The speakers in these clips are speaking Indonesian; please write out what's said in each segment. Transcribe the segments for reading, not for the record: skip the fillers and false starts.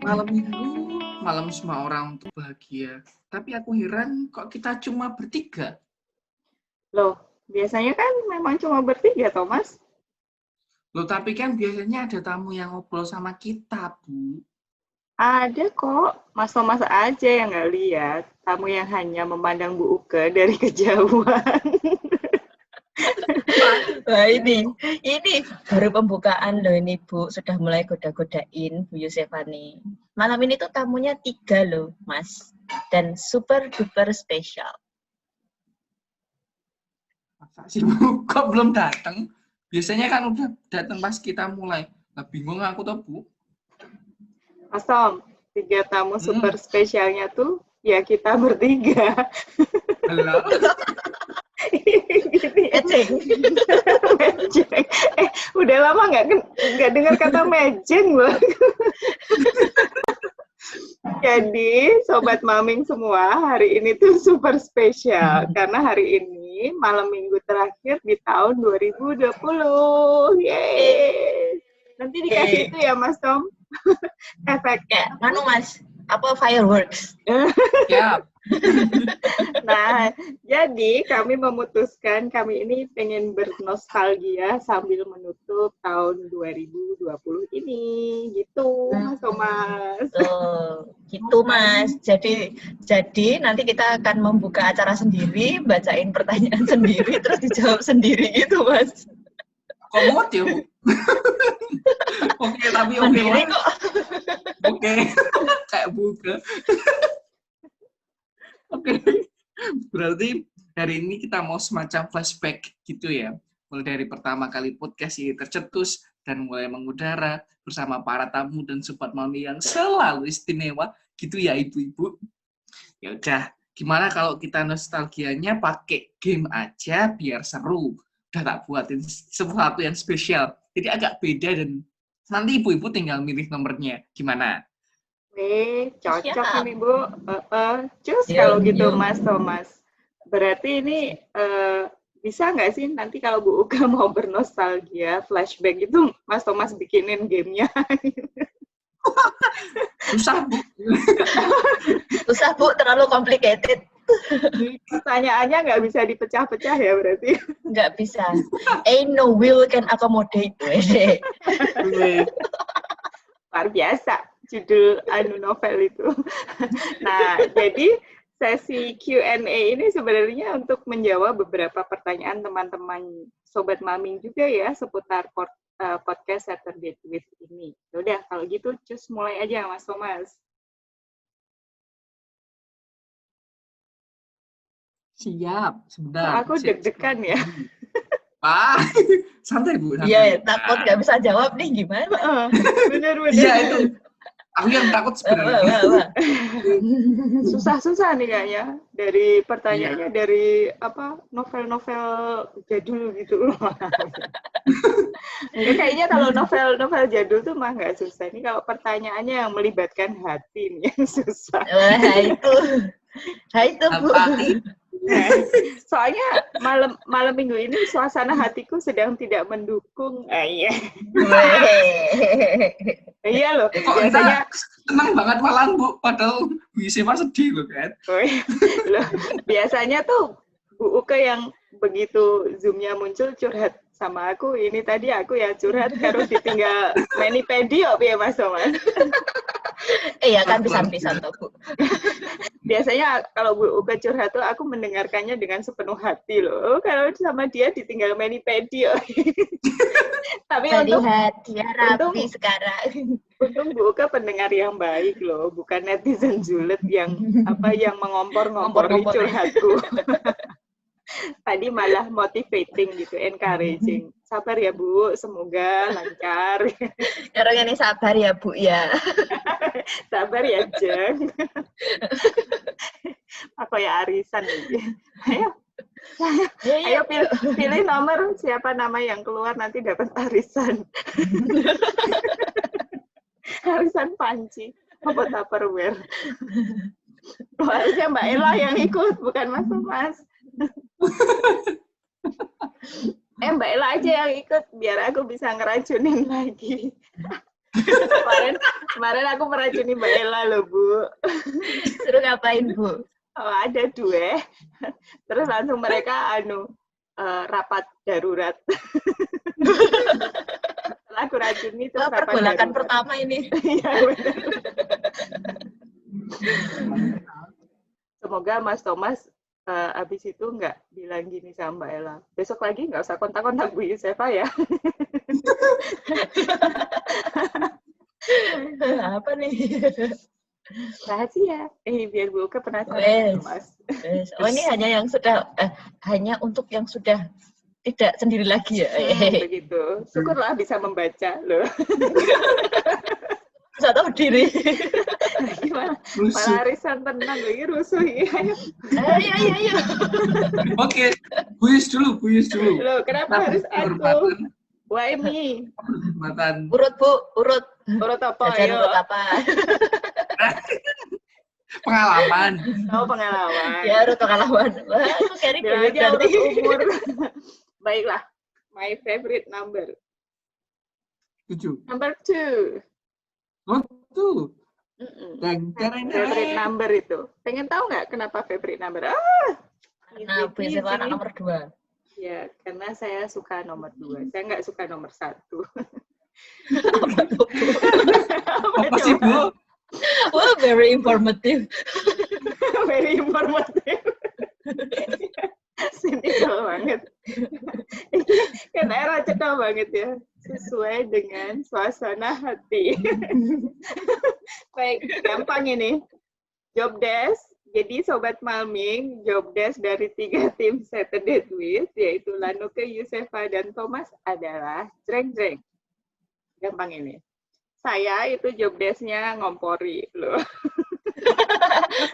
Malam minggu, malam semua orang untuk bahagia. Tapi aku heran kok kita cuma bertiga. Loh, biasanya kan memang cuma bertiga, Thomas. Loh, tapi kan biasanya ada tamu yang ngobrol sama kita, Bu. Ada kok, Mas Thomas aja yang nggak lihat. Tamu yang hanya memandang Bu Uke dari kejauhan. Wah ini baru pembukaan loh ini Bu, sudah mulai goda-godain Bu Yusefani. Malam ini tuh tamunya 3 loh Mas, dan super duper spesial. Masa sih, Bu? Kok belum datang? Biasanya kan udah datang pas kita mulai. Nah, bingung aku tuh, Bu. Mas Tom, 3 tamu super spesialnya tuh ya kita bertiga. Halo? Gini. Mejeng. Udah lama nggak dengar kata mejeng loh. Jadi, Sobat Maming semua, hari ini tuh super spesial. Karena hari ini malam minggu terakhir di tahun 2020. Yeay! Nanti dikasih itu ya, Mas Tom. Efeknya. Anu Mas, apa fireworks? Siap. Nah, jadi kami memutuskan kami ini pengen bernostalgia sambil menutup tahun 2020 ini, gitu, Mas Thomas. Gitu Mas. Jadi nanti kita akan membuka acara sendiri, bacain pertanyaan sendiri, terus dijawab sendiri gitu Mas. Komod ya, Bu? Oke, tapi oke. Sendiri kok. Oke, kayak buka. Oke, berarti hari ini kita mau semacam flashback gitu ya. Mulai dari pertama kali podcast ini tercetus dan mulai mengudara bersama para tamu dan sobat mami yang selalu istimewa gitu ya ibu-ibu. Ya udah, gimana kalau kita nostalgianya pakai game aja biar seru. Udah tak buatin sesuatu yang spesial. Jadi agak beda dan nanti ibu-ibu tinggal milih nomornya. Gimana? Cocok ini Bu. Cus kalau gitu Mas Thomas. Berarti ini bisa nggak sih nanti kalau Bu Uga mau bernostalgia, flashback itu Mas Thomas bikinin gamenya? Susah, Bu. Susah Bu, terlalu complicated. Pertanyaannya nggak bisa dipecah-pecah ya berarti? Nggak bisa. Ain't no will can accommodate. Luar biasa judul novel itu. Nah, jadi sesi Q&A ini sebenarnya untuk menjawab beberapa pertanyaan teman-teman Sobat Maming juga ya seputar podcast Saturday with ini. Udah, kalau gitu cus mulai aja Mas Thomas. Siap, sebentar. Aku deg-degan ya. Santai Bu. Iya, takut nggak bisa jawab nih gimana? Bener-bener. Iya itu. Aku yang takut sebenarnya. Susah-susah nih kayaknya dari pertanyaannya dari apa novel-novel jadul gitu. Kayaknya kalau novel jadul tuh mah nggak susah. Ini kalau pertanyaannya yang melibatkan hati nih yang susah. Itu Bu. Soalnya malam minggu ini suasana hatiku sedang tidak mendukung. Iya. Iya loh. Biasanya senang banget malam Bu, padahal bisa sedih loh kan. Loh, biasanya tuh Bu Uke yang begitu Zoom-nya muncul curhat sama aku. Ini tadi aku ya curhat harus ditinggal Manipedia ya Mas Thomas. Iya kan pisan-pisan tuh Bu. Biasanya kalau Bu Uke curhat tuh aku mendengarkannya dengan sepenuh hati loh. Kalau sama dia ditinggal Manipedia. Tapi untuk hati rapi sekarang. Untung Bu Uke pendengar yang baik loh, bukan netizen julid yang yang mengompor-ngompori curhatku. Tadi malah motivating gitu, encouraging. Sabar ya Bu, semoga lancar. Orang ini sabar ya Bu ya. Sabar ya Jeng. Aku ya arisan aja. Ayo pilih nomor siapa nama yang keluar nanti dapat arisan. Arisan panci, apa Tupperware. Harusnya Mbak Ella yang ikut, bukan Mas Thomas. Mbak Ella aja yang ikut biar aku bisa ngeracunin lagi. Kemarin aku meracuni Mbak Ella loh, Bu. Suruh ngapain, Bu? Oh, ada 2. Terus langsung mereka rapat darurat. Setelah aku racuni terus Wah, rapat pergolakan darurat. pertama ini. Iya, benar. Semoga Mas Thomas abis itu nggak bilang gini sama Mbak Ella. Besok lagi nggak usah kontak-kontak Bu Yusefa ya. Apa nih? Rahasia. Biar Bu Uke penasaran Wes. Mas. Wes. Oh, ini hanya yang sudah hanya untuk yang sudah tidak sendiri lagi ya. Begitu. Syukurlah bisa membaca loh. Bisa tahu diri. Gimana? Rusuh. Malah arisan tenang lagi rusuh ya. Ayo. Oke, buyus dulu. Loh, kenapa harus aku? Kehormatan. Why me? Kehormatan. Urut, Bu, urut. Urut apa? Jajan Ayo. urut apa? Pengalaman. Oh, pengalaman. Ya, urut pengalaman. Wah, aku carry Bilang dulu aja berarti. urut umur. Baiklah. My favorite number. 7. Number 2. Oh, tuh. Mm-mm. Dan Favorite number itu. Pengen tahu nggak kenapa favorite number? Nah, Bu Yusefa anak nomor 2. Ya, karena saya suka nomor 2. Saya nggak suka nomor 1. apa sih, Bu? Wah, very informative. Very informative. Sinikal banget. Kan era cekal banget ya. Sesuai dengan suasana hati. Baik, gampang ini. Job desk. Jadi Sobat Malming, job desk dari 3 tim Saturday Twist, yaitu Lanuke, Yusefa, dan Thomas adalah jreng-jreng. Gampang ini. Saya itu job desk-nya ngompori loh.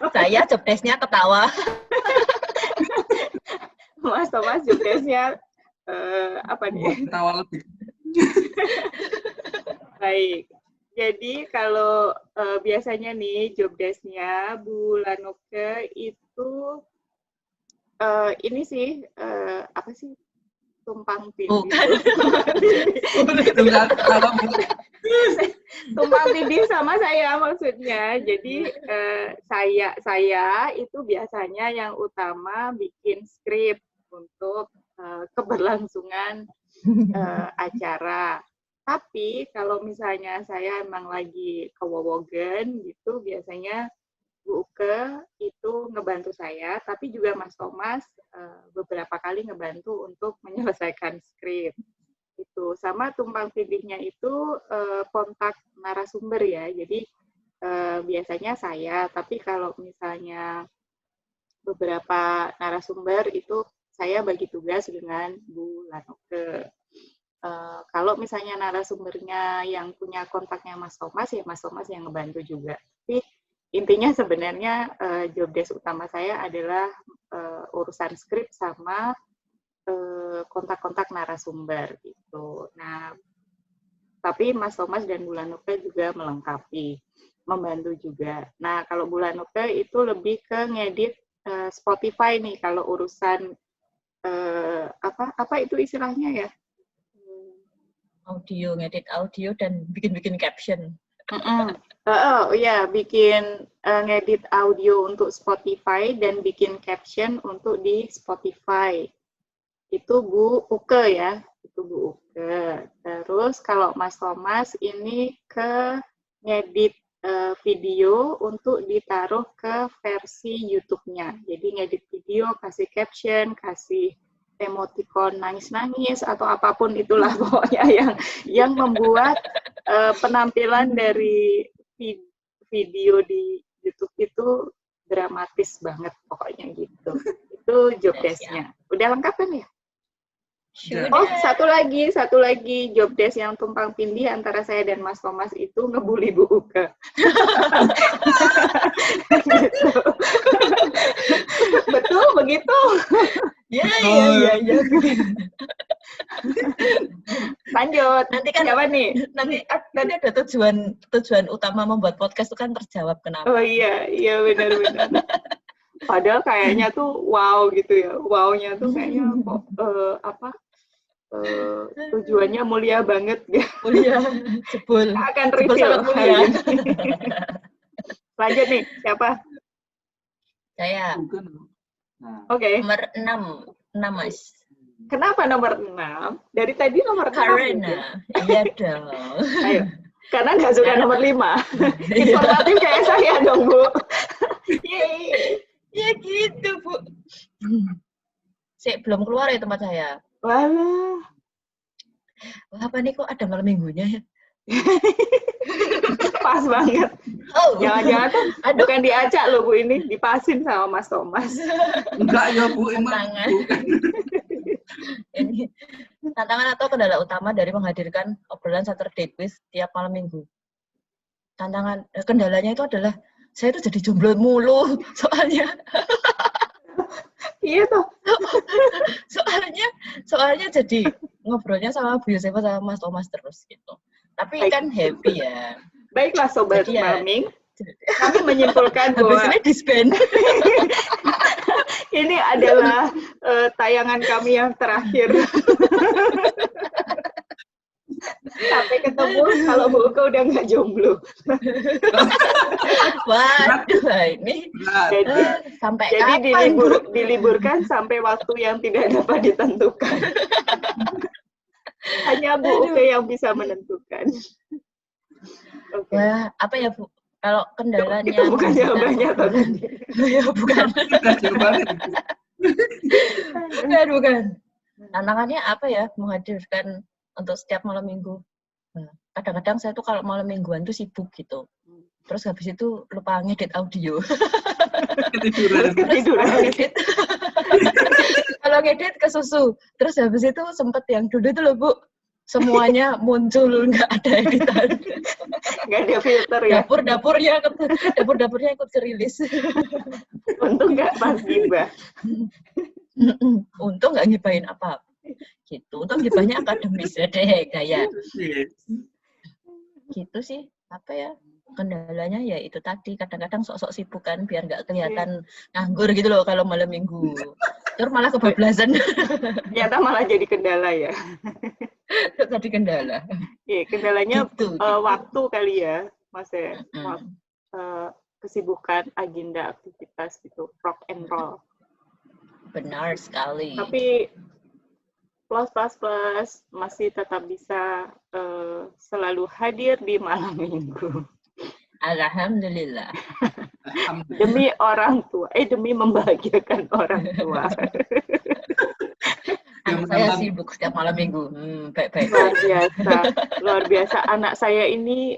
Saya job desk-nya ketawa. Mas Thomas job desk-nya apa nih? Ketawa lebih. Baik. Jadi kalau biasanya nih job desk-nya Bu Lanuke itu ini sih apa sih? Tumpang tindih. Tumpang tindih sama saya maksudnya. Jadi saya itu biasanya yang utama bikin skrip untuk keberlangsungan acara. Tapi kalau misalnya saya emang lagi kewowogen gitu, biasanya Bu Uke itu ngebantu saya, tapi juga Mas Thomas beberapa kali ngebantu untuk menyelesaikan skrip. Itu sama tumpang tindihnya itu kontak narasumber ya. Jadi biasanya saya, tapi kalau misalnya beberapa narasumber itu saya bagi tugas dengan Bu Lanuke. Kalau misalnya narasumbernya yang punya kontaknya Mas Thomas, ya Mas Thomas yang ngebantu juga. Tapi intinya sebenarnya job desk utama saya adalah urusan skrip sama kontak-kontak narasumber gitu. Nah, tapi Mas Thomas dan Bu Lanuke juga melengkapi, membantu juga. Nah, kalau Bu Lanuke itu lebih ke ngedit Spotify nih kalau urusan apa itu istilahnya ya? Audio, ngedit audio dan bikin-bikin caption. Oh ya, bikin ngedit audio untuk Spotify dan bikin caption untuk di Spotify. Itu Bu Uke ya, itu Bu Uke. Terus kalau Mas Thomas ini ke ngedit video untuk ditaruh ke versi YouTube-nya. Jadi ngedit video, kasih caption, kasih emoticon nangis-nangis atau apapun itulah pokoknya yang membuat penampilan dari video di YouTube itu dramatis banget pokoknya gitu. Itu job desk-nya. Udah lengkap kan ya? Sudah. Oh, satu lagi job desk yang tumpang tindih antara saya dan Mas Thomas itu ngebully Bu Uke. Gitu. Betul begitu. Ya. Lanjut. Nanti kan Siapa nih? nanti ada tujuan utama membuat podcast itu kan terjawab kenapa. Oh iya benar. Padahal kayaknya tuh wow gitu ya. Wow-nya tuh kayaknya kok tujuannya mulia banget. Mulia, jebul. Akan Jebul reveal sangat mulia. hari ini. Lanjut nih, siapa? Saya Bukan. Nah, Oke. nomor 6 Mas. Kenapa nomor 6? Dari tadi nomor 6. Karena, iya dong. Ayo. Karena nggak suka nomor 5. Informatif kayak saya dong, Bu. Yeay. Ya gitu, Bu. Belum keluar ya tempat saya. Walah. Wah, apa nih kok ada malam minggunya ya? Pas banget. Oh, Jangan-jangan tuh aduh, bukan diacak loh, Bu, ini dipasin sama Mas Thomas. enggak ya Bu, emang Tantangan. bukan. ini tantangan atau kendala utama dari menghadirkan obrolan Saturday Quiz tiap malam minggu. Kendalanya itu adalah saya itu jadi jomblo mulu soalnya. Iya toh. soalnya jadi ngobrolnya sama Bu Yosefa sama Mas Thomas terus gitu. Tapi Baik. kan happy ya. Baiklah Sobat Jadi ya, Maming, kami menyimpulkan habis bahwa ini disband. ini adalah tayangan kami yang terakhir. Sampai ketemu kalau Bu Uke udah nggak jomblo. Waduh, ini Nah, Jadi, sampai jadi kapan? diliburkan sampai waktu yang tidak dapat ditentukan. Hanya Bu Uke yang bisa menentukan. Oke. Wah, apa ya Bu? Kalau kendalanya Itu bukan jawabannya tadi. ya bukan. sudah jawabannya. Bukan. Tantangannya apa ya? Menghadirkan untuk setiap malam minggu. Nah, kadang-kadang saya tuh kalau malam mingguan tuh sibuk gitu. Terus habis itu lupa ngedit audio. Ketiduran. Kalau ngedit ke susu. Terus habis itu sempet yang dulu itu loh Bu. Semuanya muncul, nggak ada editan. Nggak ada filter ya. Dapur-dapurnya ikut kerilis. Untung nggak pas gibah. Untung nggak ngibahin apa-apa. Gitu. Untung gibahnya akademis ya deh, kayak. Gitu sih. Apa ya? Kendalanya ya itu tadi. Kadang-kadang sok-sok sibuk kan, biar nggak kelihatan nganggur gitu loh kalau malam minggu. Terus malah kebablasan. Ternyata malah jadi kendala ya. Tadi kendala. Iya, kendalanya Gitu. waktu kali ya, Mas ya. Kesibukan, agenda, aktivitas gitu, rock and roll. Benar sekali. Tapi plus masih tetap bisa selalu hadir di malam minggu. Alhamdulillah. Demi orang tua, demi membahagiakan orang tua. Anak saya sibuk setiap malam minggu. Baik-baik. Luar biasa. Anak saya ini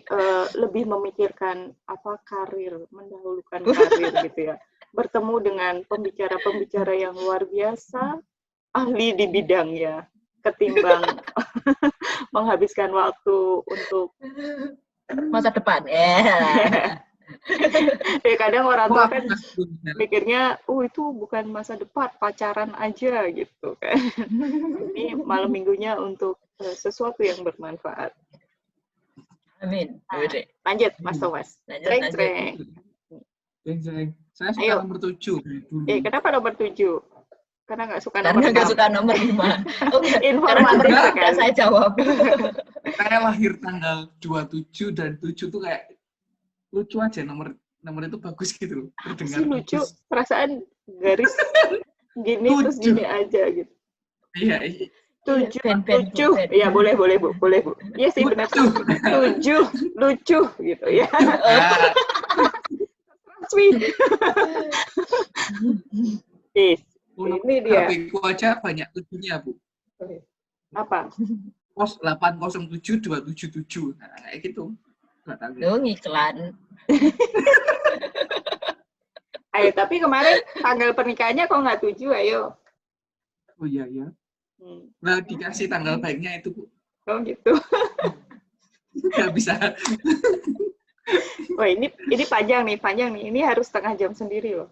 lebih memikirkan karir, mendahulukan karir gitu ya. Bertemu dengan pembicara-pembicara yang luar biasa, ahli di bidangnya, ketimbang menghabiskan waktu untuk masa depan. Kadang orang tua kan mikirnya, itu bukan masa depan, pacaran aja gitu kan. Ini malam minggunya untuk sesuatu yang bermanfaat. Amin. Lanjut, Mas Thomas. Lanjut. Saya suka nomor 7. Kenapa nomor 7? Karena nggak suka Karena nomor 6. nggak suka nomor 5. Oke. Informatif sekali. Saya jawab. Saya lahir tanggal 27 dan 7 tuh kayak lucu aja, nomor itu bagus gitu loh. Sih lucu, perasaan garis gini terus gini aja gitu. Iya. 7. Ya boleh Bu. Iya sih benar. 7 lucu gitu ya. Sweet. Ini dia. HP-ku aja banyak 7-nya, Bu. Apa? Pos 807277. Nah, kayak gitu. Loh, ngiklan. Ayo, tapi kemarin tanggal pernikahannya kok nggak 7, ayo. Oh iya. Nah, dikasih tanggal baiknya itu, Bu. Oh gitu. Nggak bisa. Wah, ini panjang nih. Ini harus setengah jam sendiri loh.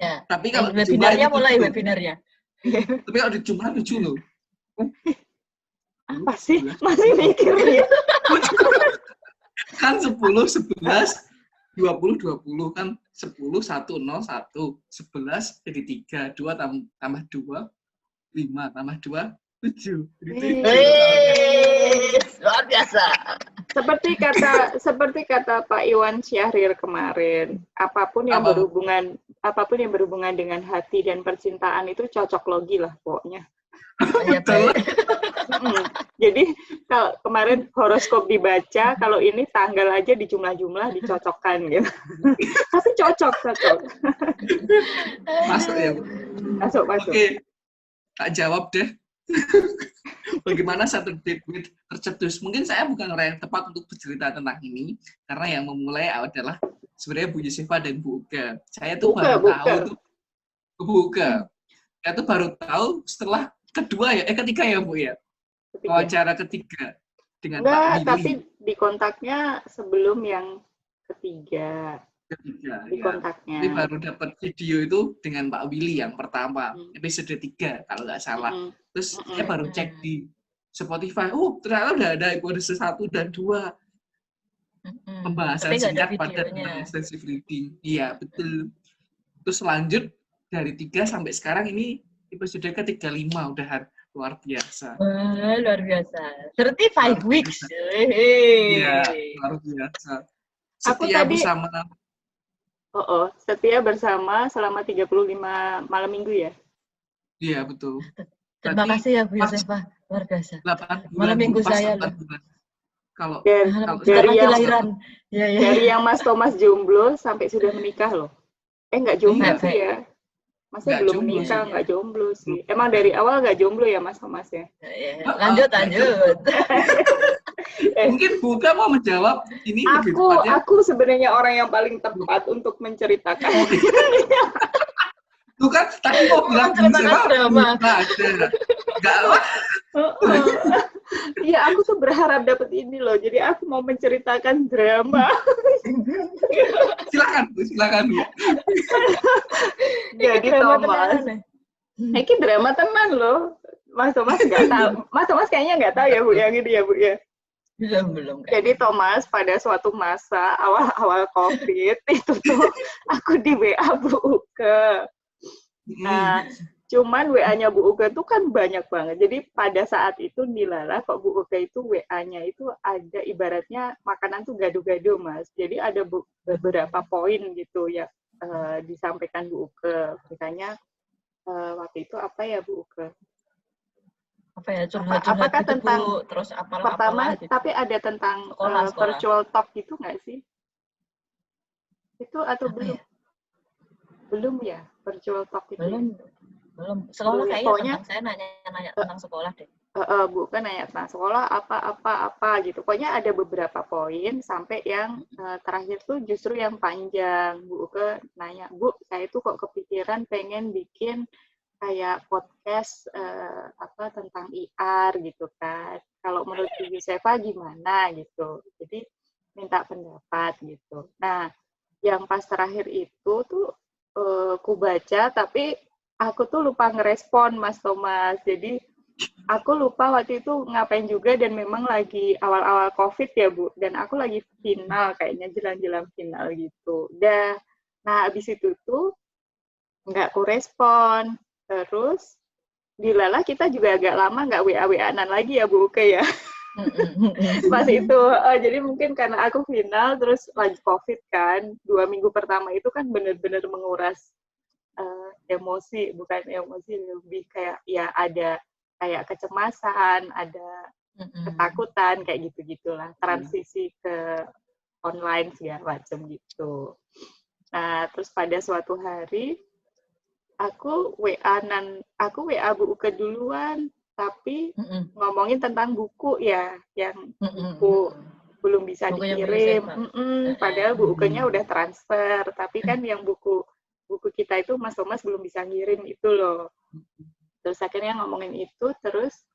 Ya. Tapi kalau webinarnya mulai webinarnya. Tapi kalau di Jumlah lucu loh. Apa sih? Masih mikir ya? Kan 10, 11, 20 kan 10, 1, 0, 1. 11 jadi 3, 2 tambah 2, 5 tambah 2, 7. Luar biasa. Seperti kata Pak Iwan Syahrir kemarin, apapun yang berhubungan dengan hati dan percintaan itu cocok logi lah pokoknya. Betul. Jadi kalau kemarin horoskop dibaca, kalau ini tanggal aja dijumlah-jumlah dicocokkan gitu. Tapi cocok. Masuk ya, Bu? Masuk. Oke, tak jawab deh. Bagaimana satu date with tercetus? Mungkin saya bukan orang yang tepat untuk bercerita tentang ini, karena yang memulai adalah sebenarnya Bu Yosefa dan Bu Uga. Saya tuh baru tahu tuh Bu Uga. Saya tuh baru tahu setelah ketiga ya Bu ya? Wawancara ketiga dengan Pak Billy. Tapi di kontaknya sebelum yang ketiga di kontaknya. Jadi baru dapat video itu dengan Pak Willy yang pertama, episode 3 kalau nggak salah. Terus saya baru cek di Spotify, ternyata udah ada episode 1 dan 2. Pembahasan singkat pada extensive reading. Iya, betul. Terus lanjut dari 3 sampai sekarang ini episode ke-35 udah luar biasa. Luar biasa. 35 weeks. Iya, luar biasa. Setia bersama selama 35 malam minggu ya? Iya, betul. Terima kasih ya Bu Yosefa, luar biasa. 8 bulan malam minggu saya loh. Kalau dari yang Mas Thomas jomblo sampai sudah menikah loh. Nggak jomblo sih ya? Masa belum menikah, nggak jomblo sih. Emang dari awal nggak jomblo ya Mas Thomas ya? Lanjut. Mungkin Buka mau menjawab ini lebih tepatnya. Aku sebenarnya orang yang paling tepat untuk menceritakan. Tuh kan, tadi mau bilang drama. Iya, aku tuh berharap dapat ini loh. Jadi aku mau menceritakan drama. Silakan Bu. Jadi Thomas. Ini drama teman loh. Mas Thomas nggak tahu. Mas Thomas kayaknya nggak tahu ya Bu yang ini ya Bu ya. Belum. Jadi Thomas pada suatu masa awal COVID itu tuh aku di WA Bu Uke. Nah, cuman WA-nya Bu Uke itu kan banyak banget. Jadi pada saat itu dilala kok Bu Uke itu WA-nya itu ada ibaratnya makanan tuh gado-gado Mas. Jadi ada beberapa poin gitu ya disampaikan Bu Uke. Misalnya waktu itu apa ya Bu Uke? Apa ya curhat-curhat apakah gitu, tentang Bu, terus pertama gitu. Tapi ada tentang sekolah. Virtual talk gitu nggak sih? Itu atau apa belum? Ya? Belum ya virtual talk itu. Belum. Sekolah kayaknya saya nanya tentang sekolah deh. Bu kan nanya tentang sekolah apa gitu. Pokoknya ada beberapa poin sampai yang terakhir tuh justru yang panjang. Bu ke nanya, Bu, saya tuh kok kepikiran pengen bikin kayak podcast tentang IR gitu kan. Kalau menurut Bu Yosefa gimana gitu. Jadi minta pendapat gitu. Nah, yang pas terakhir itu tuh ku baca tapi aku tuh lupa ngerespon Mas Thomas. Jadi aku lupa waktu itu ngapain juga dan memang lagi awal-awal COVID ya Bu. Dan aku lagi final kayaknya jelang-jelang final gitu. Nah abis itu tuh nggak ku respon. Terus dilala kita juga agak lama nggak WA-WA-an lagi ya Bu Uke ya. Pas itu, jadi mungkin karena aku final terus lagi COVID kan, 2 minggu pertama itu kan benar-benar menguras emosi, bukan emosi, lebih kayak ya ada kayak kecemasan, ada ketakutan, kayak gitu-gitulah, transisi ke online segala macam gitu. Nah, terus pada suatu hari, aku WA Bu Uke duluan, tapi ngomongin tentang buku ya, yang buku belum bisa dikirim. Padahal Bu Uke-nya udah transfer, tapi kan yang buku kita itu Mas Thomas belum bisa ngirim itu loh. Terus akhirnya ngomongin itu, terus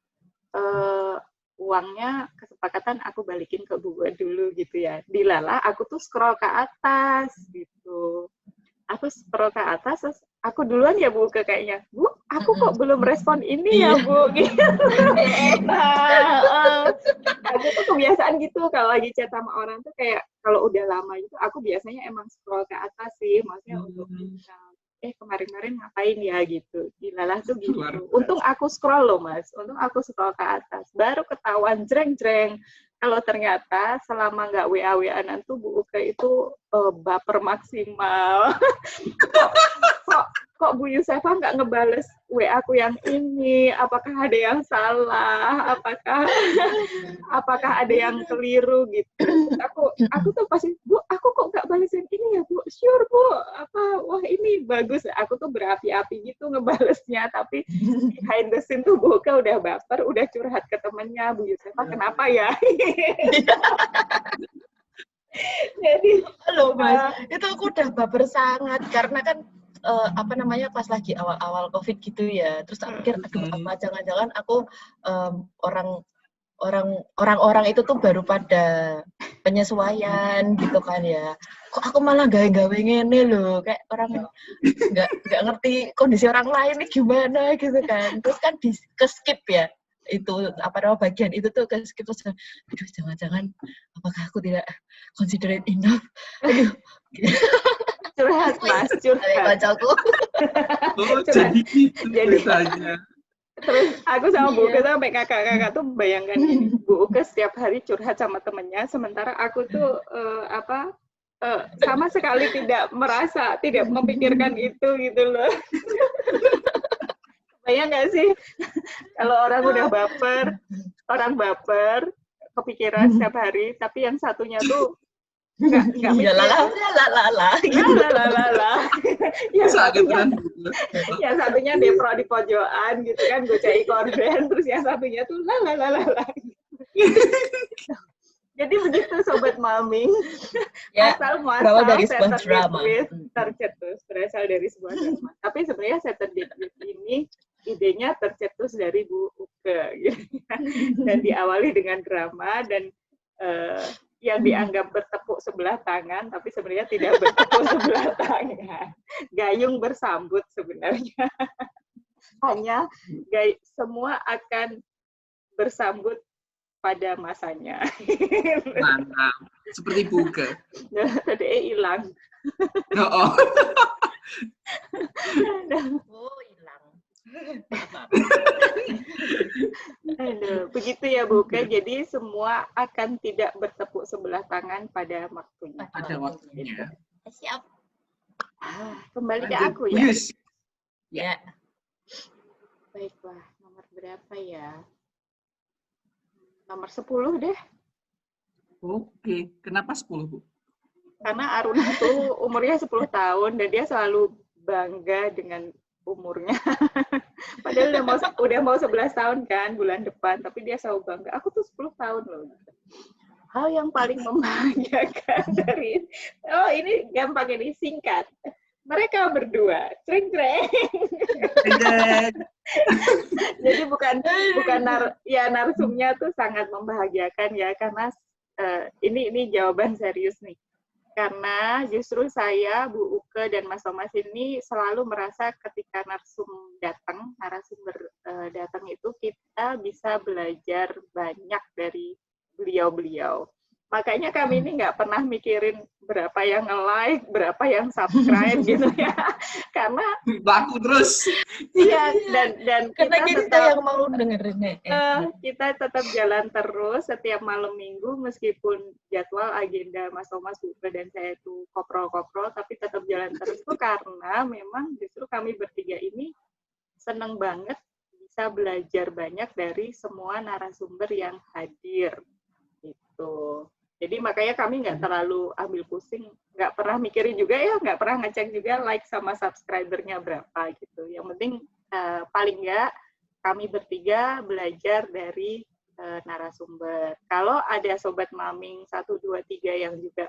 uangnya kesepakatan aku balikin ke Bu Uke dulu gitu ya. Dilala aku tuh scroll ke atas gitu. Aku scroll ke atas, terus aku duluan ya Bu Uke kayaknya. Bu, aku kok belum respon ini ya Bu. Gitu. Nah, aku tuh kebiasaan gitu kalau lagi chat sama orang tuh kayak kalau udah lama gitu, aku biasanya emang scroll ke atas sih, maksudnya untuk kemarin-kemarin ngapain ya gitu. Dilalah tuh gitu. Luar biasa. Untung aku scroll loh Mas, untung aku scroll ke atas. Baru ketahuan jreng-jreng. Kalau ternyata selama nggak WA-WA-an tuh Bu Uke itu baper maksimal. kok Bu Yusefa nggak ngebales WA aku yang ini? Apakah ada yang salah? Apakah ada yang keliru gitu? Aku tuh pasti, Bu, aku kok nggak bales yang ini ya Bu? Sure Bu, wah ini bagus. Aku tuh berapi-api gitu ngebalesnya, tapi behind the scene tuh Bu Uke udah baper, udah curhat ke temennya, Bu Yusefa kenapa ya? Jadi, Halo Mas, itu aku udah baper sangat karena kan pas lagi awal-awal COVID gitu ya. Terus tak pikir, aduh apa jangan-jangan aku orang-orang itu tuh baru pada penyesuaian gitu kan ya. Kok aku malah gawe-gawe ngene loh, kayak orang nggak ngerti kondisi orang lain nih gimana gitu kan. Terus kan ke-skip ya itu bagian itu tuh ke-skip terus aduh jangan-jangan apakah aku tidak considerate enough. Aduh. Curhat Mas, curhat. Bacaku. Jadi ceritanya. Terus aku sama Bu Uke sampai kakak-kakak tuh bayangkan gini, Bu Uke setiap hari curhat sama temennya, sementara aku tuh sama sekali tidak memikirkan itu gitu loh. Bayang nggak sih kalau orang udah baper, kepikiran setiap hari, tapi yang satunya tuh nggak mikir. Yang satunya depro di pojokan gitu kan, gocai korden, terus yang satunya tuh Jadi begitu Sobat Maming, ya, asal muasal dari sebuah drama. Tercetus, berasal dari sebuah drama. Tapi sebenarnya Saturday Tweet ini idenya tercetus dari Bu Uke gitu. Dan diawali dengan drama dan yang dianggap bertepuk sebelah tangan, tapi sebenarnya tidak bertepuk sebelah tangan. Gayung bersambut sebenarnya. Hanya semua akan bersambut pada masanya. Mantap. Seperti buka. Tadi hilang. Oh. Hilang. Aduh, begitu ya Bu Uke. Jadi semua akan tidak bertepuk sebelah tangan pada waktunya. Pada waktunya. Siap. Kembali ke aku ya. Yes. Ya. Baiklah, nomor berapa ya? Nomor 10 deh. Oke, kenapa 10, Bu? Karena Aruna tuh umurnya 10 tahun dan dia selalu bangga dengan umurnya. Padahal udah mau 11 tahun kan bulan depan, tapi dia selalu bangga. Aku tuh 10 tahun loh. Hal yang paling membahagiakan dari ini gampang ini singkat. Mereka berdua, creng-creng. Jadi bukan narsumnya tuh sangat membahagiakan ya, karena ini jawaban serius nih. Karena justru saya, Bu Uke, dan Mas Thomas ini selalu merasa ketika narasumber datang itu kita bisa belajar banyak dari beliau-beliau. Makanya kami ini nggak pernah mikirin berapa yang nge-like, berapa yang subscribe gitu ya. Karena laku terus. Iya, dan karena kita tetap yang mau dengerin kita tetap jalan terus setiap malam minggu meskipun jadwal agenda Mas Thomas, Bu Uke, dan saya itu koprol-koprol, tapi tetap jalan terus tuh karena memang justru kami bertiga ini seneng banget bisa belajar banyak dari semua narasumber yang hadir gitu. Jadi makanya kami nggak terlalu ambil pusing, nggak pernah mikirin juga ya, nggak pernah ngecek juga like sama subscribernya berapa gitu. Yang penting paling nggak kami bertiga belajar dari narasumber. Kalau ada Sobat Maming 1, 2, 3 yang juga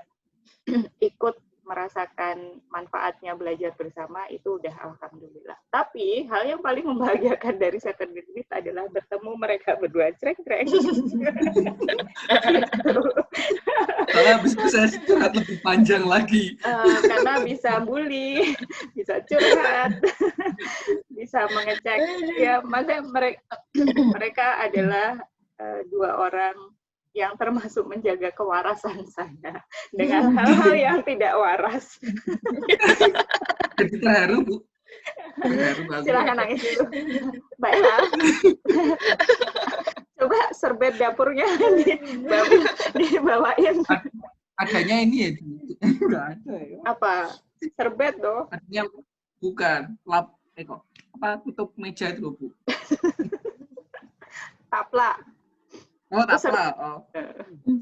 ikut merasakan manfaatnya belajar bersama, itu udah alhamdulillah. Tapi hal yang paling membahagiakan dari Saturday Tweet adalah bertemu mereka berdua, creng-creng. Karena bisa curhat lebih panjang lagi. Karena bisa bully, bisa curhat, bisa mengecek. Ya, maksudnya mereka adalah dua orang yang termasuk menjaga kewarasan saya dengan hal-hal yang tidak waras. Jadi terharu, Bu. Terharu banget. Silakan nangis dulu. Mbak Ella, coba serbet dapurnya dibawain. Adanya ini ya, enggak ada ya. Apa? Serbet dong. Adanya bukan tutup meja itu, Bu. Taplak. Oh, apa? Oh.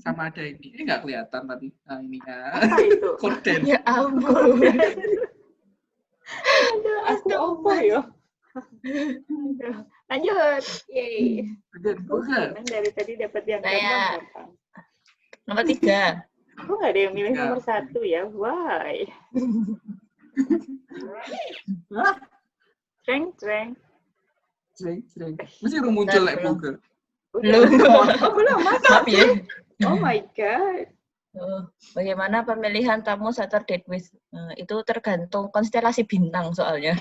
Sama ada ini. Ini enggak kelihatan tapi ininya. Apa itu? Korden. Ya ampun. Aduh, aku apa ya? Lanjut. Yeay. Bukan. Dari tadi dapat yang Saya- gampang. Nomor 3. Kok nggak ada yang milih Tiga. nomor 1 ya? Why? Treng. Sering. Mesti udah muncul Belum. like Google. Belum, Mas. Maaf ya. Oh my God. Bagaimana pemilihan tamu Saturday with? Itu tergantung konstelasi bintang soalnya.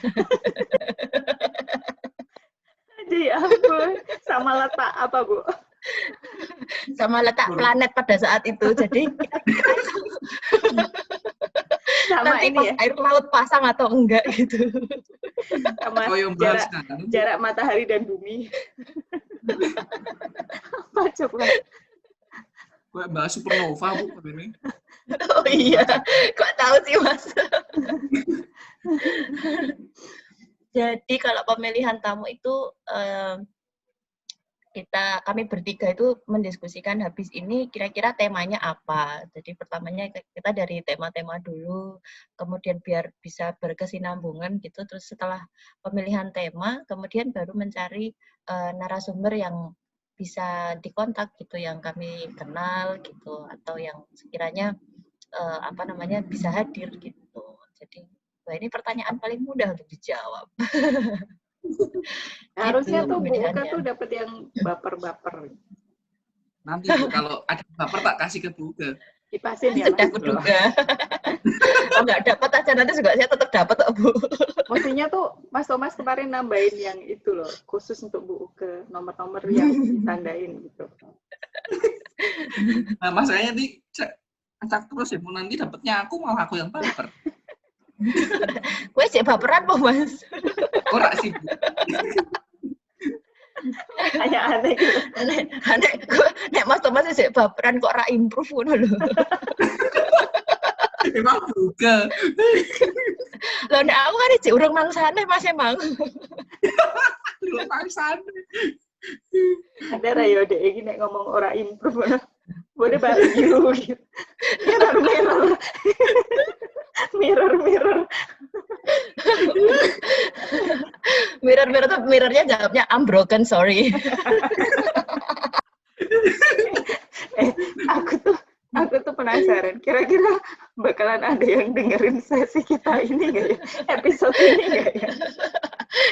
Aduh, ya ampun. Sama letak apa, Bu? Sama letak planet pada saat itu. Jadi Sama nanti ini pas ya, air laut pasang atau enggak gitu. sama Oh, yang bahas jarak matahari dan bumi. Apa coba? Gue bahas supernova, Bu, ini. Oh iya, kok tahu sih Mas? Jadi kalau pemilihan tamu itu kami bertiga itu mendiskusikan habis ini kira-kira temanya apa. Jadi pertamanya kita dari tema-tema dulu, kemudian biar bisa berkesinambungan gitu. Terus setelah pemilihan tema, kemudian baru mencari narasumber yang bisa dikontak gitu, yang kami kenal gitu, atau yang sekiranya bisa hadir gitu. Jadi wah, ini pertanyaan paling mudah untuk dijawab. Harusnya tuh Bu Uka pemilihannya. tuh dapat yang baper-baper. Nanti Bu, kalau ada baper tak kasih ke Google. Kipasin ya, Sudah Mas. kuduga. Kalau nggak dapat aja nanti juga saya tetap dapat kok Bu. Maksudnya tuh Mas Thomas kemarin nambahin yang itu loh, khusus untuk Bu Uke, nomor-nomor yang ditandain gitu. Nah, masalahnya nih acak terus ya, mau nanti dapetnya aku malah aku yang baper. Gue sih baperan po Mas. Ora sih, Bu. Hanya aneh gitu. Aneh, nek Mas Thomas sih baperan kok ora improve ngono lho. Emang Google. Lho nek aku kan iki urung mangsane Mas emang. Lu paksa. Ada rayo deh iki nek ngomong ora improve. Boleh balik you gitu. Mirror. Mirror tuh mirrornya jawabnya I'm broken, sorry. Aku tuh penasaran. Kira-kira bakalan ada yang dengerin sesi kita ini nggak ya? Episode ini nggak ya?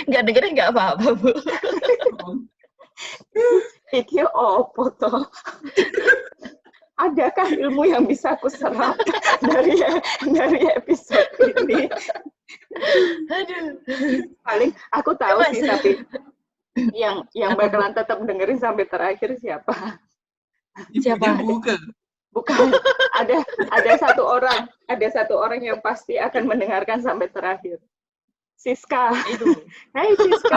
Nggak dengerin nggak apa-apa, Bu. Iki opo toh? Adakah ilmu yang bisa aku serap dari episode ini? Aduh. Paling aku tahu sih, Mas. tapi yang bakalan tetap dengerin sampai terakhir siapa? Siapa? Google. Bukan, ada satu orang yang pasti akan mendengarkan sampai terakhir. Siska. Itu. Hai Siska.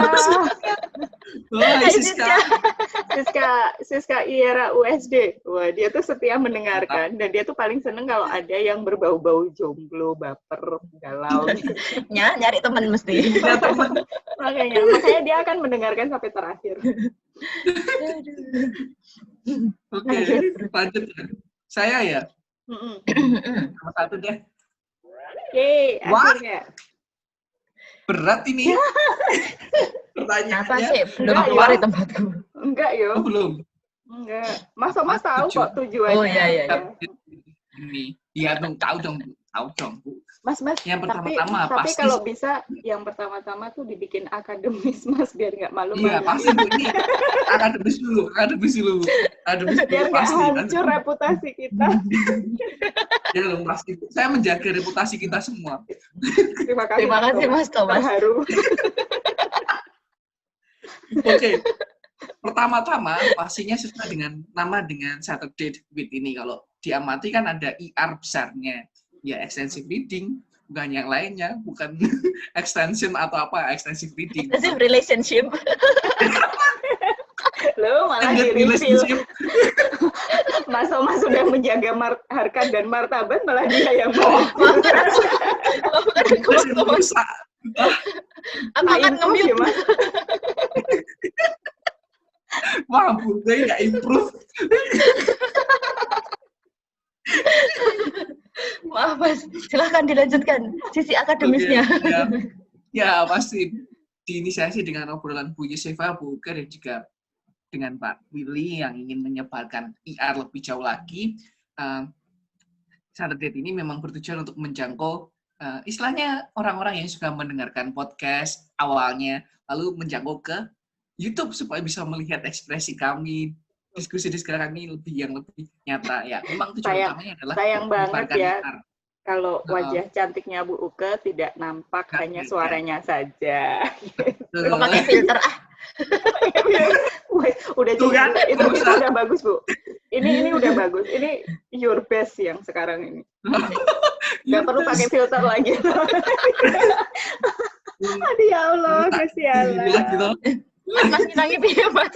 Wah, Siska IRA USD. Wah, dia tuh setia mendengarkan dan dia tuh paling seneng kalau ada yang berbau-bau jomblo, baper, galau. Nyari teman mesti. Ya, teman. Makanya dia akan mendengarkan sampai terakhir. Oke, lanjut. Saya ya. Nomor 1 deh. Yeay, Wah. akhirnya. Berat ini. Apa Pertanyaannya. sih? Belum Enggak, keluar ya. di tempatku. Enggak yo. Oh, belum. Enggak. Mas tahu kok tujuannya. Oh, iya. Ini. Ya, dong, tahu dong, Bu. Mas, Yang tapi pertama-tama pasti. kalau bisa yang pertama-tama tuh dibikin akademis, Mas, biar nggak Iya, malu-malu. pasti Bu. Ini akademis dulu. Biar nggak Pasti. hancur reputasi kita. Ya, dong, pasti. Saya menjaga reputasi kita semua. Terima kasih, Terima kasih Mas Thomas. Terharu. Oke. pertama-tama pastinya sesuai dengan nama dengan Saturday with ini. Kalau diamati kan ada IR besarnya, ya extensive reading, bukan yang lainnya, bukan extension atau apa, extensive reading. Extensive relationship. Lo malah Extended di-reveal. relationship. Mas Thomas sudah menjaga harkat dan martabat, malah dia yang Terus itu rusak. Aku akan nge-mute. ya, Mas. Wah, Bunda nggak improve. Maaf Mas, silahkan dilanjutkan sisi akademisnya. Ya, pasti diinisiasi dengan obrolan Bu Yusefa, Bu Uke, dan juga dengan Pak Willy yang ingin menyebarkan IR lebih jauh lagi. Saturday ini memang bertujuan untuk menjangkau istilahnya orang-orang yang suka mendengarkan podcast awalnya, lalu menjangkau ke YouTube supaya bisa melihat ekspresi kami, diskusi-diskusi kami yang lebih nyata. Ya, memang tujuan utamanya adalah sayang banget ya IR. kalau wajah cantiknya Bu Uke tidak nampak, hanya suaranya saja. Mau pakai filter Udah Tuh kan, itu udah bagus, Bu. Ini udah bagus. Ini your best yang sekarang ini. Nggak perlu pakai filter lagi. Aduh ya Allah, kasihan. Gitu. Mas nangis piye Mas?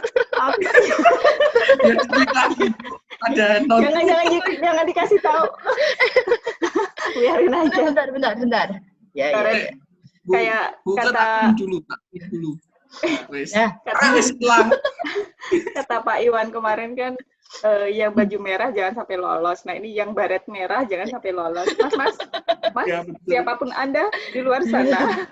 Ada Jangan dikasih tahu. Biarin aja. Bentar. Ya. Kayak kata dulu. Ya. Kata Pak Iwan kemarin kan, yang baju merah jangan sampai lolos. Nah ini yang baret merah jangan sampai lolos. Mas, ya, siapapun Anda di luar sana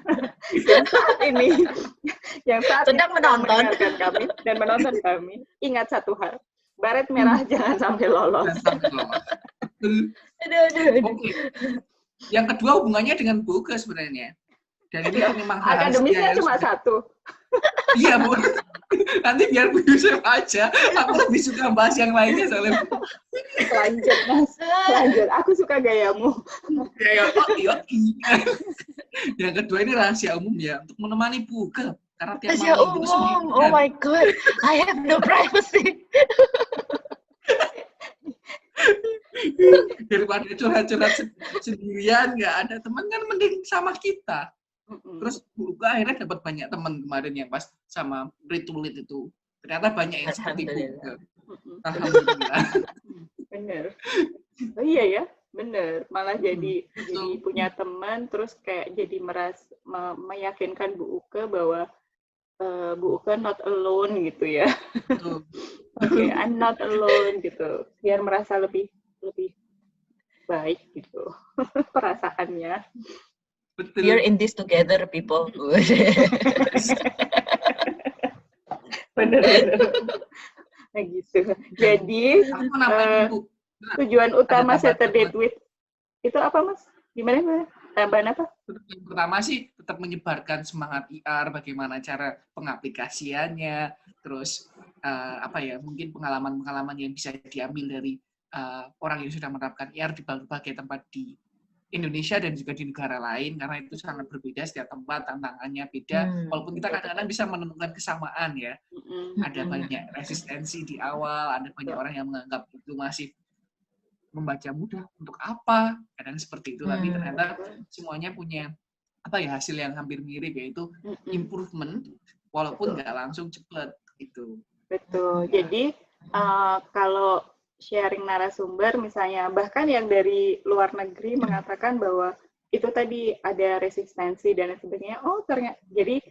yang saat sedang menonton kami dan menonton kami, ingat satu hal, baret merah jangan sampai lolos. Oke. Yang kedua hubungannya dengan Bu Uke sebenarnya. Dan ini memang akademisnya cuma satu. Iya, Bu. Nanti biar Bu Yusuf aja. Aku lebih suka bahas yang lainnya soalnya. Lanjut, Mas. Lanjut. Aku suka gayamu. Yang kedua ini rahasia umum ya, untuk menemani Bu Uke. Karena tiap rahasia malam itu umum. Oh my God. I have no privacy. Daripada curhat-curhat sendirian, nggak ada teman kan mending sama kita. Terus Bu Uke akhirnya dapat banyak teman kemarin yang pas sama Ritulit itu. Ternyata banyak yang seperti Bu Uke. Alhamdulillah. Bener. Oh iya ya, bener. Malah jadi punya teman, terus kayak jadi meyakinkan Bu Uke bahwa Bu Uke not alone gitu ya. Oke, I'm not alone gitu. Biar merasa lebih baik gitu perasaannya. Betul. We're in this together, people. Bener. Nah gitu. Jadi tujuan utama Saturday with itu apa, Mas? Gimana? Tambahan apa? Yang pertama sih tetap menyebarkan semangat IR, bagaimana cara pengaplikasiannya, terus mungkin pengalaman-pengalaman yang bisa diambil dari orang yang sudah menerapkan IR di berbagai tempat di Indonesia dan juga di negara lain, karena itu sangat berbeda, setiap tempat tantangannya beda, walaupun kita kadang-kadang bisa menemukan kesamaan ya. Ada banyak resistensi di awal, ada banyak orang yang menganggap itu masih membaca mudah, untuk apa, kadang seperti itu, tapi ternyata semuanya punya hasil yang hampir mirip, yaitu improvement, walaupun nggak langsung cepat itu. Betul. Jadi kalau sharing narasumber misalnya, bahkan yang dari luar negeri mengatakan bahwa itu tadi ada resistensi dan sebagainya. Oh ternyata, jadi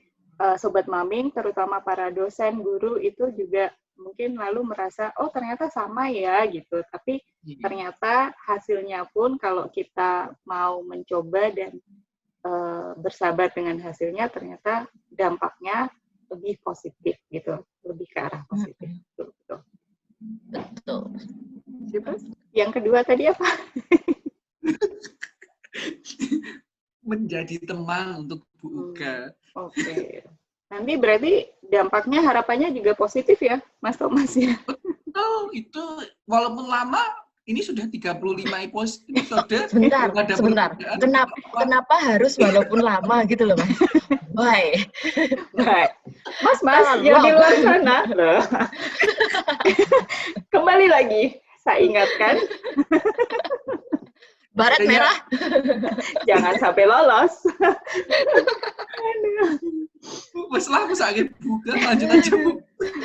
Sobat Maming, terutama para dosen, guru itu juga mungkin lalu merasa, oh ternyata sama ya gitu. Tapi ternyata hasilnya pun kalau kita mau mencoba dan bersabar dengan hasilnya, ternyata dampaknya lebih positif gitu, lebih ke arah positif. Betul. Yang kedua tadi apa? Menjadi teman untuk Bu Uke. Oke. Nanti berarti dampaknya, harapannya juga positif ya, Mas Thomas ya? Betul, itu walaupun lama ini sudah 35 episode. Sebentar, belum ada sebentar. perbedaan. Kenapa harus walaupun lama gitu loh, Mas? Why? Baik. Mas, yang di luar sana. Loh. Kembali lagi, saya ingatkan. Baret merah. Jangan sampai lolos. Masalah aku sakit buka, lanjut aja Bu.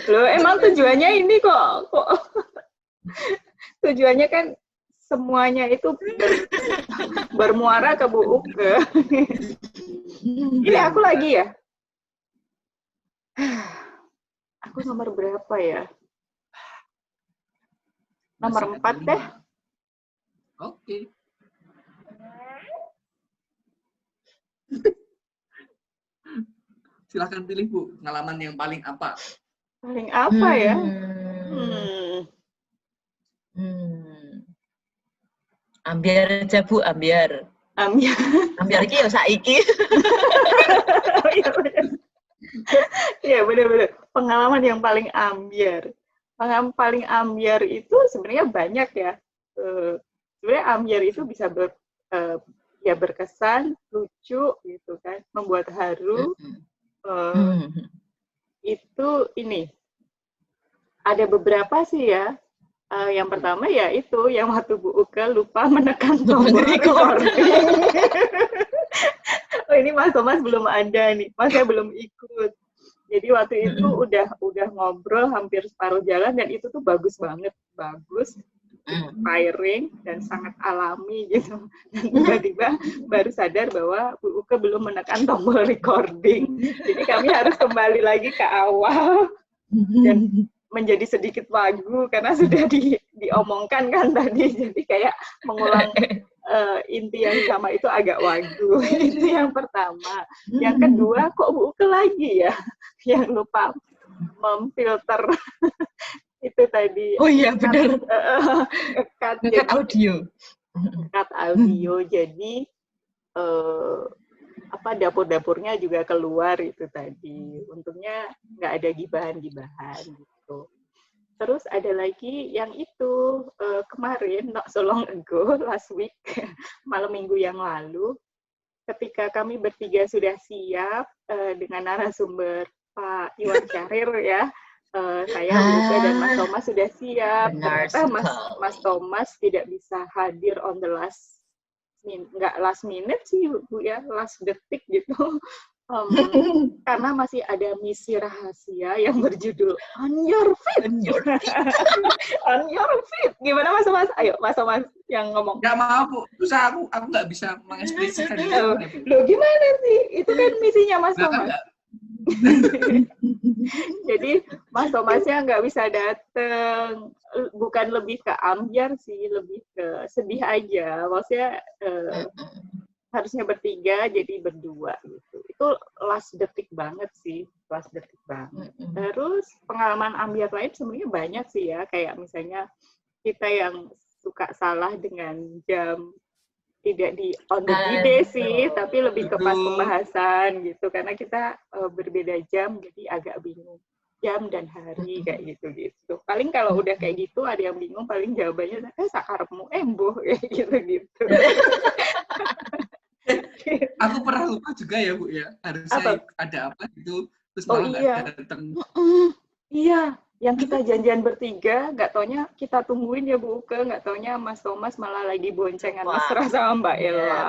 Loh, emang tujuannya ini kok. Tujuannya kan semuanya itu bermuara ke Bu Uke. Ini aku lagi ya? Aku nomor berapa ya? Nomor 4 deh. Oke. Silahkan pilih Bu, pengalaman yang paling apa? Paling apa ya? Ambiar aja Bu, ambiar. Ambiar iki ya saiki. Iya benar-benar. Pengalaman yang paling ambiar. Pengalaman paling ambiar itu sebenarnya banyak ya. Sebenarnya ambiar itu bisa ya berkesan, lucu gitu kan, membuat haru. Itu ini. Ada beberapa sih ya. Yang pertama ya itu, yang waktu Bu Uke lupa menekan tombol recording. Oh ini Mas Thomas belum ada nih, Masnya belum ikut. Jadi waktu itu udah ngobrol hampir separuh jalan dan itu tuh bagus banget, bagus, inspiring dan sangat alami gitu. Dan tiba-tiba baru sadar bahwa Bu Uke belum menekan tombol recording. Jadi kami harus kembali lagi ke awal dan menjadi sedikit wagu karena sudah diomongkan kan tadi, jadi kayak mengulang inti yang sama itu agak wagu. Itu yang pertama. Yang kedua, kok Bu Uke lagi ya yang lupa memfilter itu tadi. Oh iya benar. Ngekat audio. Ngekat audio. Jadi dapur-dapurnya juga keluar itu tadi. Untungnya nggak ada gibahan-gibahan gitu. Terus ada lagi yang itu kemarin, not so long ago, last week, malam minggu yang lalu, ketika kami bertiga sudah siap dengan narasumber Pak Iwan Syahrir ya, saya, Bu Uke, dan Mas Thomas sudah siap. Ternyata Mas Thomas tidak bisa hadir on the last minute sih Bu ya, last detik gitu. Karena masih ada misi rahasia yang berjudul On Your Feet. On Your Feet. Gimana Mas Thomas? Ayo Mas Thomas yang ngomong. Nggak mau Bu, susah aku nggak bisa mengekspresikan itu. Loh gimana sih? Itu kan misinya Mas Thomas. Jadi Mas Thomasnya nggak bisa datang. Bukan lebih ke ambiar sih, lebih ke sedih aja. Maksudnya harusnya bertiga jadi berdua gitu. Itu last detik banget sih, last detik banget. Terus pengalaman ambiar lain sebenarnya banyak sih ya, kayak misalnya kita yang suka salah dengan jam, tidak di on the day sih, tapi lebih ke pas pembahasan gitu, karena kita berbeda jam jadi agak bingung jam dan hari kayak gitu-gitu. Paling kalau udah kayak gitu ada yang bingung, paling jawabannya sakarepmu embuh kayak gitu-gitu. Aku pernah lupa juga ya Bu ya, harusnya ada apa gitu, terus malah nggak datang. Iya, yang kita janjian bertiga, nggak taunya kita tungguin ya Bu Uke, nggak taunya Mas Thomas malah lagi boncengan mesra sama Mbak Ella.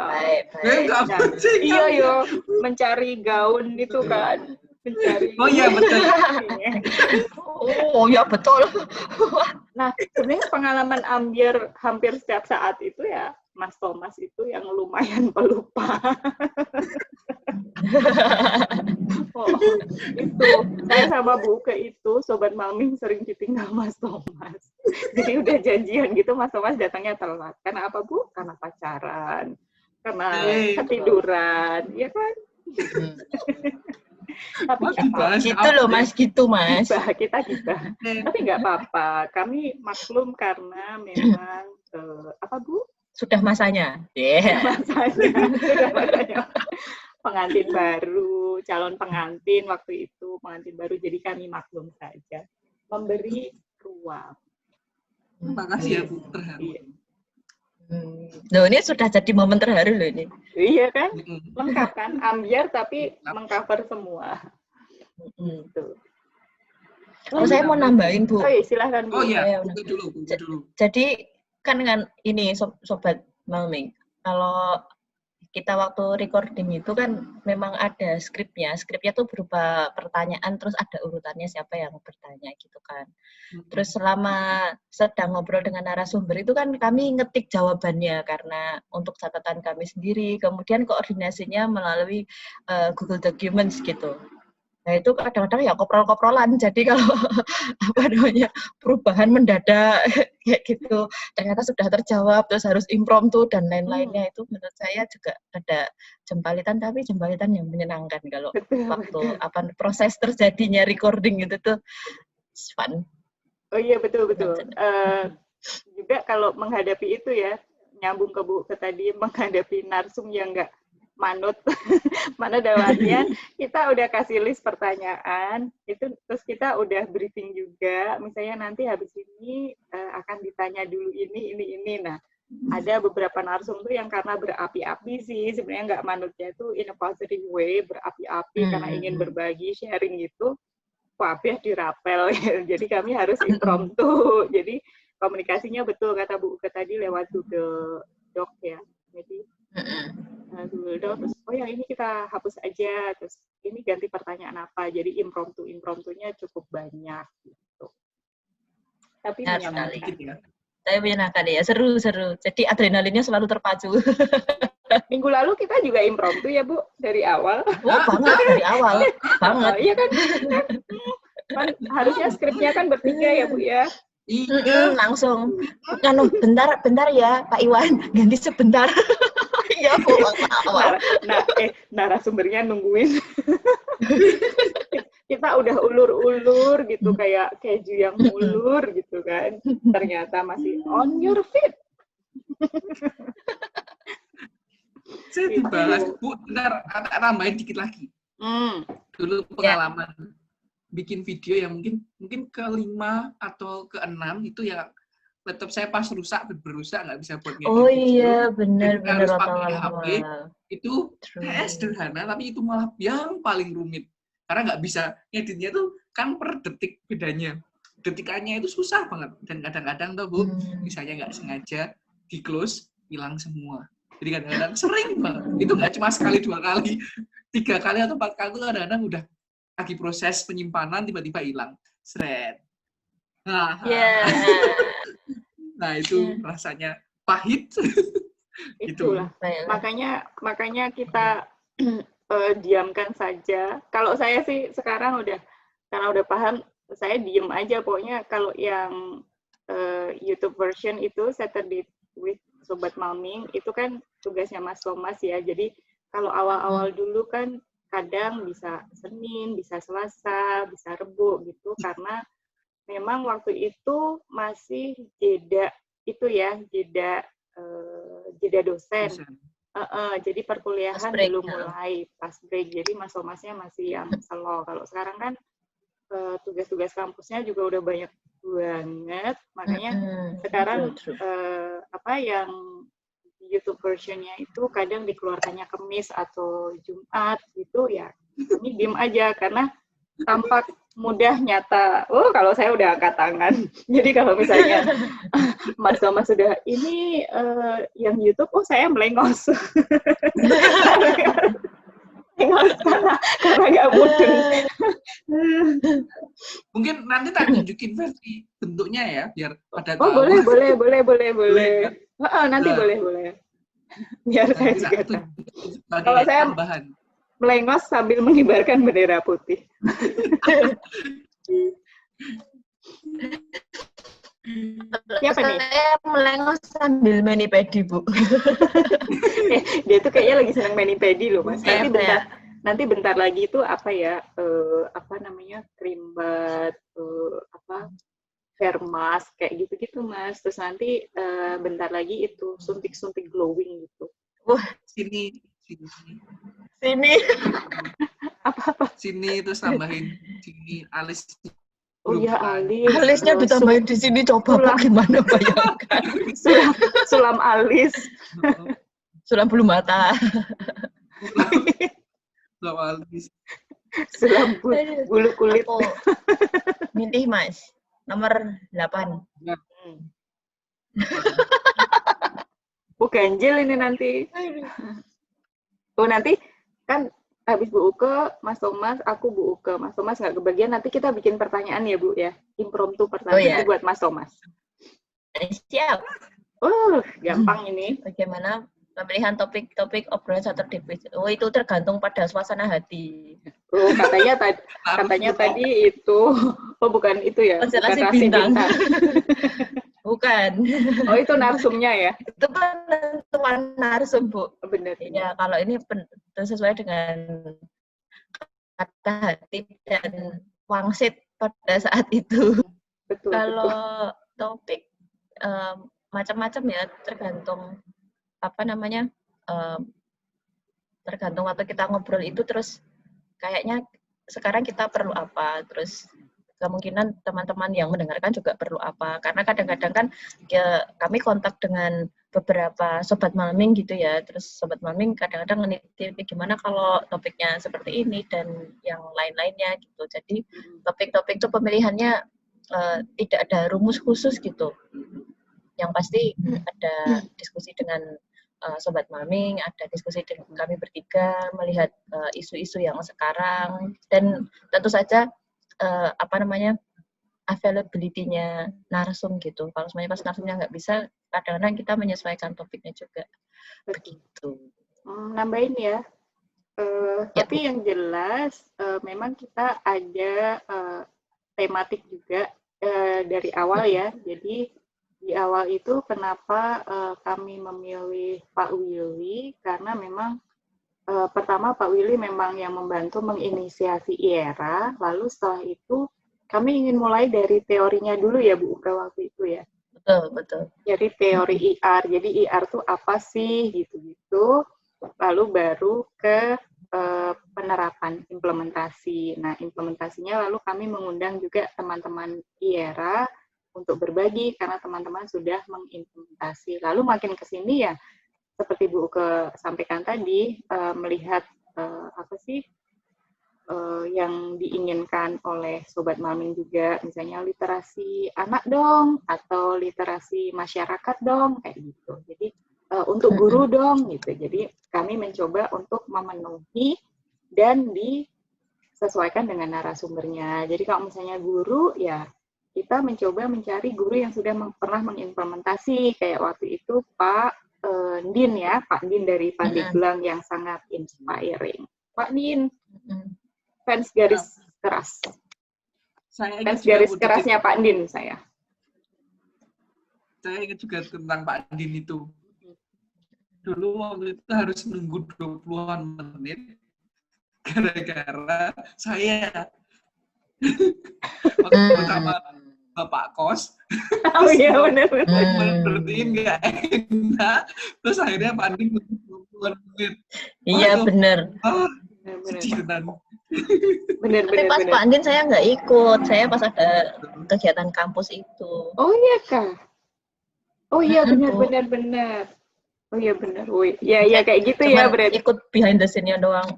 Iya yo, mencari gaun itu kan, mencari. Oh iya betul. Oh ya betul. Nah sebenarnya pengalaman ambiar hampir setiap saat itu ya Mas Thomas itu yang lumayan pelupa. Itu saya sama Bu Uke itu Sobat Malming sering ditinggal Mas Thomas. Jadi udah janjian gitu Mas Thomas datangnya telat. Karena apa Bu? Karena pacaran, karena ketiduran, ya kan? Tapi gitu loh Mas, gitu Mas. Kita. Tapi nggak apa-apa. Kami maklum karena memang apa Bu? Sudah masanya. Sudah masanya. Pengantin baru, calon pengantin waktu itu, pengantin baru, jadi kami maklum saja. Memberi ruang. Terima kasih ya Bu, terharu. Iya. Loh, ini sudah jadi momen terharu loh ini. Iya kan? Mm-mm. Lengkap kan? Ambiar tapi Lengkap. mengcover semua. Gitu. Oh, saya mau nambahin, Bu. Oh iya, silahkan Bu. Oh iya, Saya buka dulu, buka dulu. Jadi kan dengan ini Sobat Malming, kalau kita waktu recording itu kan memang ada skripnya. Skripnya tuh berupa pertanyaan, terus ada urutannya siapa yang bertanya gitu kan. Terus selama sedang ngobrol dengan narasumber itu kan kami ngetik jawabannya karena untuk catatan kami sendiri. Kemudian koordinasinya melalui Google Documents gitu. Nah itu kadang-kadang ya koprol-koprolan. Jadi kalau apa namanya perubahan mendadak kayak gitu, ternyata sudah terjawab terus harus impromptu dan lain-lainnya itu menurut saya juga ada jembalitan, tapi jembalitan yang menyenangkan kalau waktu apa proses terjadinya recording itu tuh fun. Oh iya betul. Juga kalau menghadapi itu ya, nyambung ke tadi menghadapi narsum yang nggak manut mana dalamnya, kita udah kasih list pertanyaan itu, terus kita udah briefing juga, misalnya nanti habis ini akan ditanya dulu ini. Nah ada beberapa narsum tuh yang karena berapi-api sih sebenarnya nggak manutnya itu in a positive way, berapi-api karena ingin berbagi sharing gitu, wabah dirapel. Jadi kami harus impromptu. Jadi komunikasinya betul kata Bu Uke tadi lewat Google Doc ya. Jadi Google Doc, terus oh yang ini kita hapus aja, terus ini ganti pertanyaan apa. Jadi impromptunya cukup banyak gitu. Tapi menyenangkan. Ya. Saya menyenangkan ya, seru. Jadi adrenalinnya selalu terpacu. Minggu lalu kita juga impromptu ya Bu, dari awal. Oh banget, dari awal. Banget. Iya kan? Harusnya skripnya kan bertiga ya Bu ya. Langsung. Bentar ya Pak Iwan, ganti sebentar. Ya Bu, awal. Narasumbernya nungguin. Kita udah ulur-ulur gitu, kayak keju yang ulur gitu kan. Ternyata masih on your feet. Saya dibahas, Bu, bentar, nambahin dikit lagi. Dulu pengalaman bikin video yang mungkin ke-5 atau ke-6 itu ya laptop saya pas rusak, berusak nggak bisa buat ngedit video. Oh iya, benar harus pakai awal. HP. Itu sederhana, tapi itu malah yang paling rumit. Karena nggak bisa ngeditnya tuh kan per detik bedanya. Detikannya itu susah banget. Dan kadang-kadang tuh Bu, misalnya nggak sengaja di close, hilang semua. Jadi kadang-kadang sering banget. Itu nggak cuma sekali, 2 kali, 3 kali atau 4 kali tuh kadang-kadang udah lagi proses penyimpanan tiba-tiba hilang. Seret. Nah itu rasanya pahit. Itulah. Makanya kita diamkan saja. Kalau saya sih sekarang karena udah paham, saya diem aja. Pokoknya kalau yang YouTube version itu Saturday with Sobat Malming itu kan tugasnya Mas Thomas ya. Jadi kalau awal-awal dulu kan kadang bisa Senin, bisa Selasa, bisa Rebo gitu, karena memang waktu itu masih jeda dosen. Jadi perkuliahan belum mulai pas break. Jadi Mas Thomasnya masih yang slow. Kalau sekarang kan tugas-tugas kampusnya juga udah banyak banget, makanya sekarang yang YouTube versionnya itu kadang dikeluarkannya Kamis atau Jumat gitu ya. Kami diem aja karena tampak mudah nyata. Oh, kalau saya udah angkat tangan. Jadi kalau misalnya Mas Thomas sudah ini yang YouTube, oh saya melengos. karena nggak mudeng. Mungkin nanti tak tunjukin versi bentuknya ya, biar pada tahu. Oh boleh. Nanti boleh. Biar saya juga tahu. Kalau saya melengos sambil mengibarkan bendera putih. Siapa nih? Saya melengos sambil mani-pedi, Bu. Dia tuh kayaknya lagi senang mani-pedi loh, Mas. Nanti bentar lagi itu krimbat, hair mask kayak gitu-gitu, Mas. Terus nanti bentar lagi itu suntik-suntik glowing gitu. Wah, sini. Apa? Sini terus tambahin sini alis. Oh grup ya, kan. alis. Alisnya ditambahin di sini, coba Sulam. Bu, gimana bayangkan. Sulam alis. Sulam bulu mata. Soal bis. Sulam bulu kulit. Aku milih Mas, nomor 8. Oh, ganjil ini nanti. Oh, nanti kan habis Bu Uke, Mas Thomas, aku Bu Uke. Mas Thomas nggak kebagian, nanti kita bikin pertanyaan ya, Bu, ya. Impromptu pertanyaan Oh, ya. buat Mas Thomas. Siap. Gampang ini. Bagaimana pemilihan topik-topik obrolan satu divisi? Oh, itu tergantung pada suasana hati. Oh, katanya tadi itu, oh bukan itu ya, Konstelasi bukan rasi bintang. bintang. Bukan. Oh, itu narsumnya ya? Itu penentuan narsum, Bu. Benar. Ya, kalau ini sesuai dengan kata hati dan wangsit pada saat itu. Betul. Kalau topik macam-macam ya, tergantung apa namanya, tergantung waktu kita ngobrol itu, terus kayaknya sekarang kita perlu apa, terus kemungkinan teman-teman yang mendengarkan juga perlu apa, karena kadang-kadang kan kami kontak dengan beberapa sobat malming gitu ya, terus sobat malming kadang-kadang menitip gimana kalau topiknya seperti ini dan yang lain-lainnya gitu. Jadi topik-topik itu pemilihannya tidak ada rumus khusus gitu. Yang pasti ada diskusi dengan sobat malming, ada diskusi dengan kami bertiga melihat isu-isu yang sekarang, dan tentu saja availability-nya narsum gitu. Kalau semuanya pas narsumnya nggak bisa, kadang-kadang kita menyesuaikan topiknya juga. Begitu. Nambahin ya. Tapi yang jelas memang kita ada tematik juga dari awal ya. Jadi di awal itu kenapa kami memilih Pak Willy, karena memang pertama Pak Willy memang yang membantu menginisiasi IERA, lalu setelah itu kami ingin mulai dari teorinya dulu ya Bu Uke waktu itu ya. Betul. Jadi teori IR, jadi IR itu apa sih gitu-gitu, lalu baru ke penerapan implementasi. Nah, implementasinya lalu kami mengundang juga teman-teman IERA untuk berbagi karena teman-teman sudah mengimplementasi. Lalu makin ke sini ya seperti Bu Uke sampaikan tadi, melihat apa sih yang diinginkan oleh Sobat Malming juga, misalnya literasi anak dong, atau literasi masyarakat dong, kayak gitu. Jadi untuk guru dong, gitu. Jadi kami mencoba untuk memenuhi dan disesuaikan dengan narasumbernya. Jadi kalau misalnya guru, ya kita mencoba mencari guru yang sudah pernah mengimplementasi, kayak waktu itu Pak Din ya, Pak Din dari Pandeglang yang sangat inspiring. Pak Din, fans garis keras. Fans garis kerasnya Pak Din saya. Saya ingat juga tentang Pak Din itu. Dulu waktu itu harus nunggu 20-an menit gara-gara saya waktu bersama Bapak Kos. Oh iya benar. Berartiin nggak enak. Terus akhirnya Pak Din nunggu 20-an menit. Iya benar. Sedih benar. Benar. Tapi pas Pak Andin saya nggak ikut, saya pas ada kegiatan kampus itu. Oh iya Kak. Oh iya benar. Oh iya benar. Ya kayak gitu ya berarti. Ikut behind the scene-nya doang.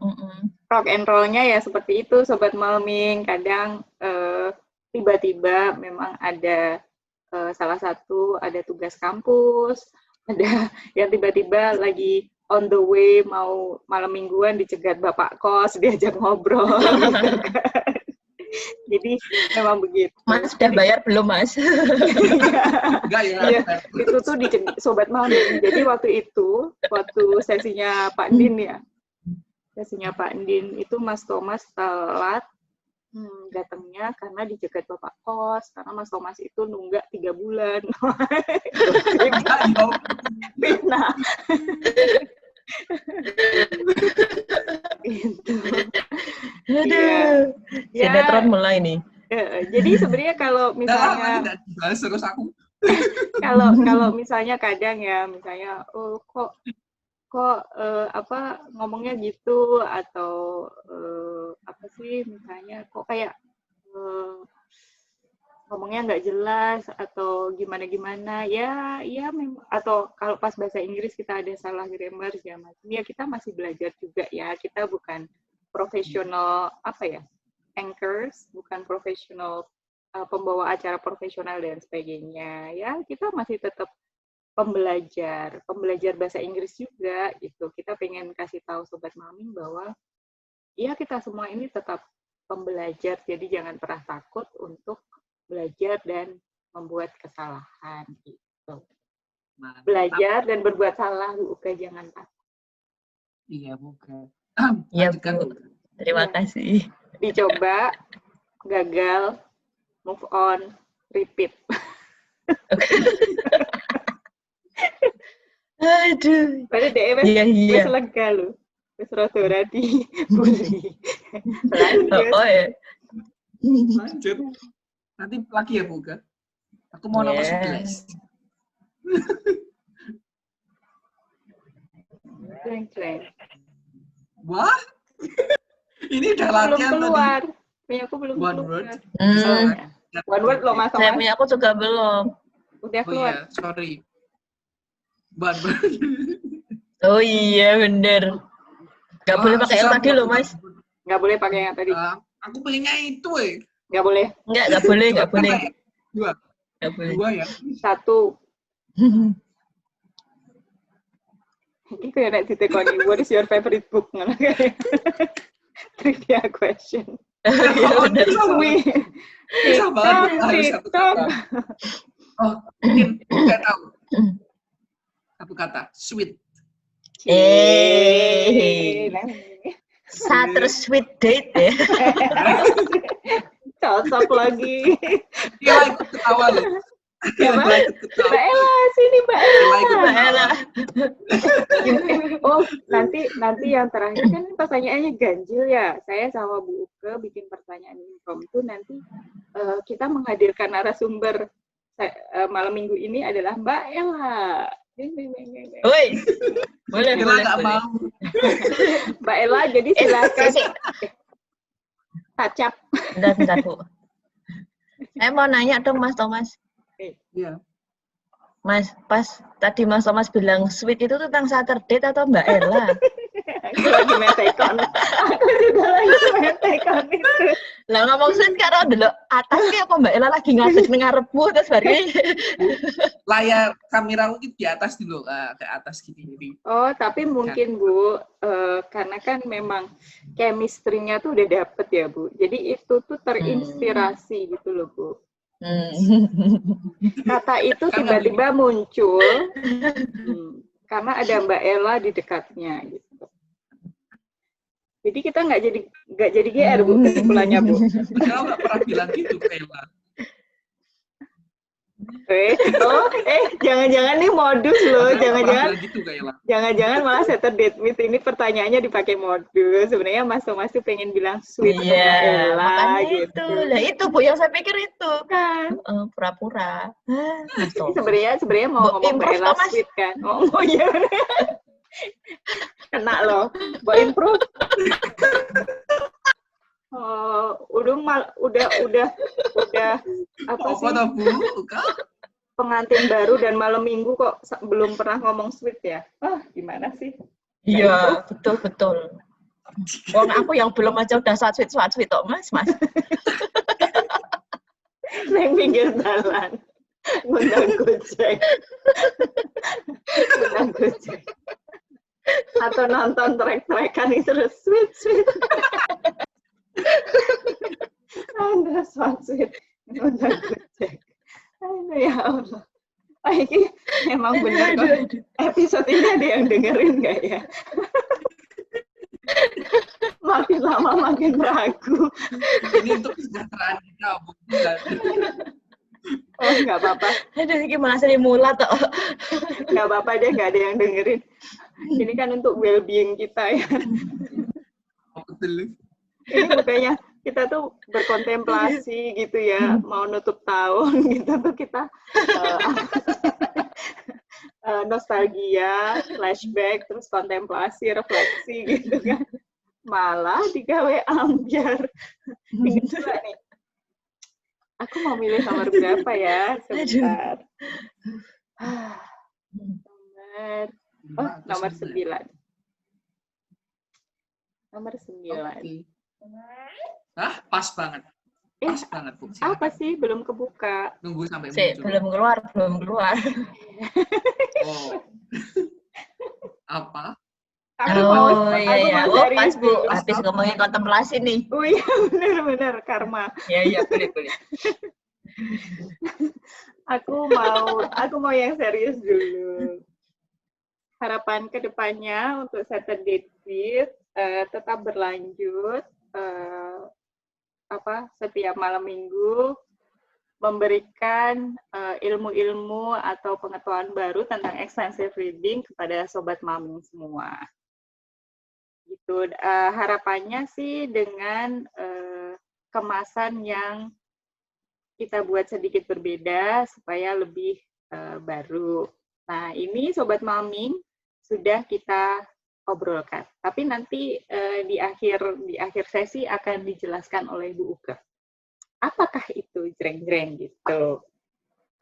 Rock and roll-nya ya seperti itu Sobat Malming. Kadang tiba-tiba memang ada salah satu ada tugas kampus, ada yang tiba-tiba lagi on the way mau malam mingguan dicegat Bapak Kos, diajak ngobrol gitu kan. Jadi memang begitu. Mas udah bayar belum Mas? Enggak ya. Iya, itu tuh di Sobat Malming. Jadi waktu sesinya Pak Din ya, sesinya Pak Din itu Mas Thomas telat datangnya karena dicegat Bapak Kos, karena Mas Thomas itu nunggak 3 bulan. Fitnah. Gitu. Aduh, sinetron mulai nih. Jadi sebenarnya kalau misalnya terus aku kalau misalnya kadang ya misalnya kok ngomongnya gitu atau apa sih misalnya kok kayak ngomongnya nggak jelas atau gimana ya memang, atau kalau pas bahasa Inggris kita ada salah grammar segala macam, ya kita masih belajar juga ya, kita bukan profesional anchors, bukan profesional pembawa acara profesional dan sebagainya ya, kita masih tetap pembelajar bahasa Inggris juga gitu. Kita pengen kasih tahu Sobat Maming bahwa ya kita semua ini tetap pembelajar, jadi jangan pernah takut untuk belajar dan membuat kesalahan gitu. Mantap. Belajar dan berbuat salah, bukan jangan takut. Iya, bukan. Iya, Lanjutkan, Bu. Terima kasih. Dicoba, gagal, move on, repeat. Aduh. Pada DE wes lega lho. Wes rada ora dibully. Lanjut. ya. Lanjut. Nanti lagi ya, Buka. Aku mau nomor 11. Cleng. Wah. Ini udah Belum latihan keluar. tadi. Punya aku belum One keluar. word. One word loh, Mas Saya Thomas. punya aku juga belum. Udah Oh keluar. iya, sorry. One word. Oh iya, bener. Gak boleh pakai yang tadi loh, Mas. Nggak boleh pakai yang tadi. Aku pengennya itu, Nggak boleh. Nggak boleh, nggak boleh. Dua. Nggak boleh. Dua ya. 1. Ini kayak nek ditekoni, what is your favorite book? Ngono kayak. Trivia question. Iya, bener. Susah banget. Harus satu kata. Oh, mungkin saya tahu. Satu kata, sweet. Satu sweet date ya. Cocok lagi. Dia ikut ketawa loh. Dia ikut ketawa. Mbak Ella, sini Mbak Ella. Mbak Ella. Oh, nanti yang terakhir kan pertanyaannya ganjil ya. Saya sama Bu Uke bikin pertanyaan impromptu, nanti kita menghadirkan narasumber malam minggu ini adalah Mbak Ella. Woi, boleh, Ella boleh. nggak mau. Mbak Ella, jadi silakan tacap. Bentar, Bu. Saya mau nanya dong, Mas Thomas. Iya. Mas, pas tadi Mas Thomas bilang sweet itu tentang Saturday atau Mbak Ella? Aku lagi metekon. Aku juga lagi metekon itu. Lah ngomong sweet karo dulu atasnya apa Mbak Ella lagi ngadeg ngarepmu terus bari. Layar kamera itu di atas dulu, ke atas gini. Oh, tapi mungkin Bu, karena kan memang chemistry-nya tuh udah dapet ya Bu. Jadi itu tuh terinspirasi gitu loh Bu. Kata itu tiba-tiba muncul karena ada Mbak Ella di dekatnya gitu. Jadi kita nggak jadi GR Bu kesimpulannya Bu. Padahal nggak pernah bilang gitu ke Ella. Jangan-jangan nih modus loh, Gitu, jangan-jangan malah Saturday with ini pertanyaannya dipakai modus. Sebenarnya Mas Thomas tuh pengen bilang sweet sama Ella gitu. Itu. Lah itu Bu yang saya pikir itu Kan. Pura-pura. Sebenarnya mau ngomong Mbak Ella sweet kan. Oh iya. Kena loh. Mbak improve. Udah apa sih? Pengantin baru dan malam minggu kok belum pernah ngomong sweet ya? Gimana sih? Iya, betul. Wong aku yang belum aja udah sweet kok, Mas. Neng pinggir jalan. Ngundang Gojek. Atau nonton trek-trekan itu terus sweet. Anda sweet. Ngundang Gojek. Aduh ya Allah. Ini memang benar kok. Episode ini ada yang dengerin nggak ya? Makin lama makin ragu. Ini untuk kesejahteraan kita, bukan? Oh, nggak apa-apa. Aduh, ini malah sering mulat toh. Nggak apa-apa deh, nggak ada yang dengerin. Ini kan untuk well-being kita ya. Betul. Ini makanya kita tuh berkontemplasi gitu ya, mau nutup tahun gitu tuh kita nostalgia, flashback, terus kontemplasi, refleksi gitu kan. Malah digawe ambiar. Ingat juga nih, Aku mau milih nomor berapa ya? Sebentar. Nomor 9. Nomor 9. Oke. Pas banget. Pas banget, Bu. Apa sih? Belum kebuka. Nunggu sampai muncul. Belum keluar. Oh. Apa? Aku mau pas Bu, habis ngomongin kontemplasi nih. Oh iya, benar karma. Iya, boleh. Aku mau yang serius dulu. Harapan kedepannya untuk Saturday Tweet tetap berlanjut setiap malam minggu memberikan ilmu-ilmu atau pengetahuan baru tentang extensive reading kepada sobat maming semua. Gitu. Harapannya sih dengan kemasan yang kita buat sedikit berbeda supaya lebih baru. Nah, ini sobat maming sudah kita obrolkan. Tapi nanti di akhir sesi akan dijelaskan oleh Bu Uke. Apakah itu jreng-jreng gitu?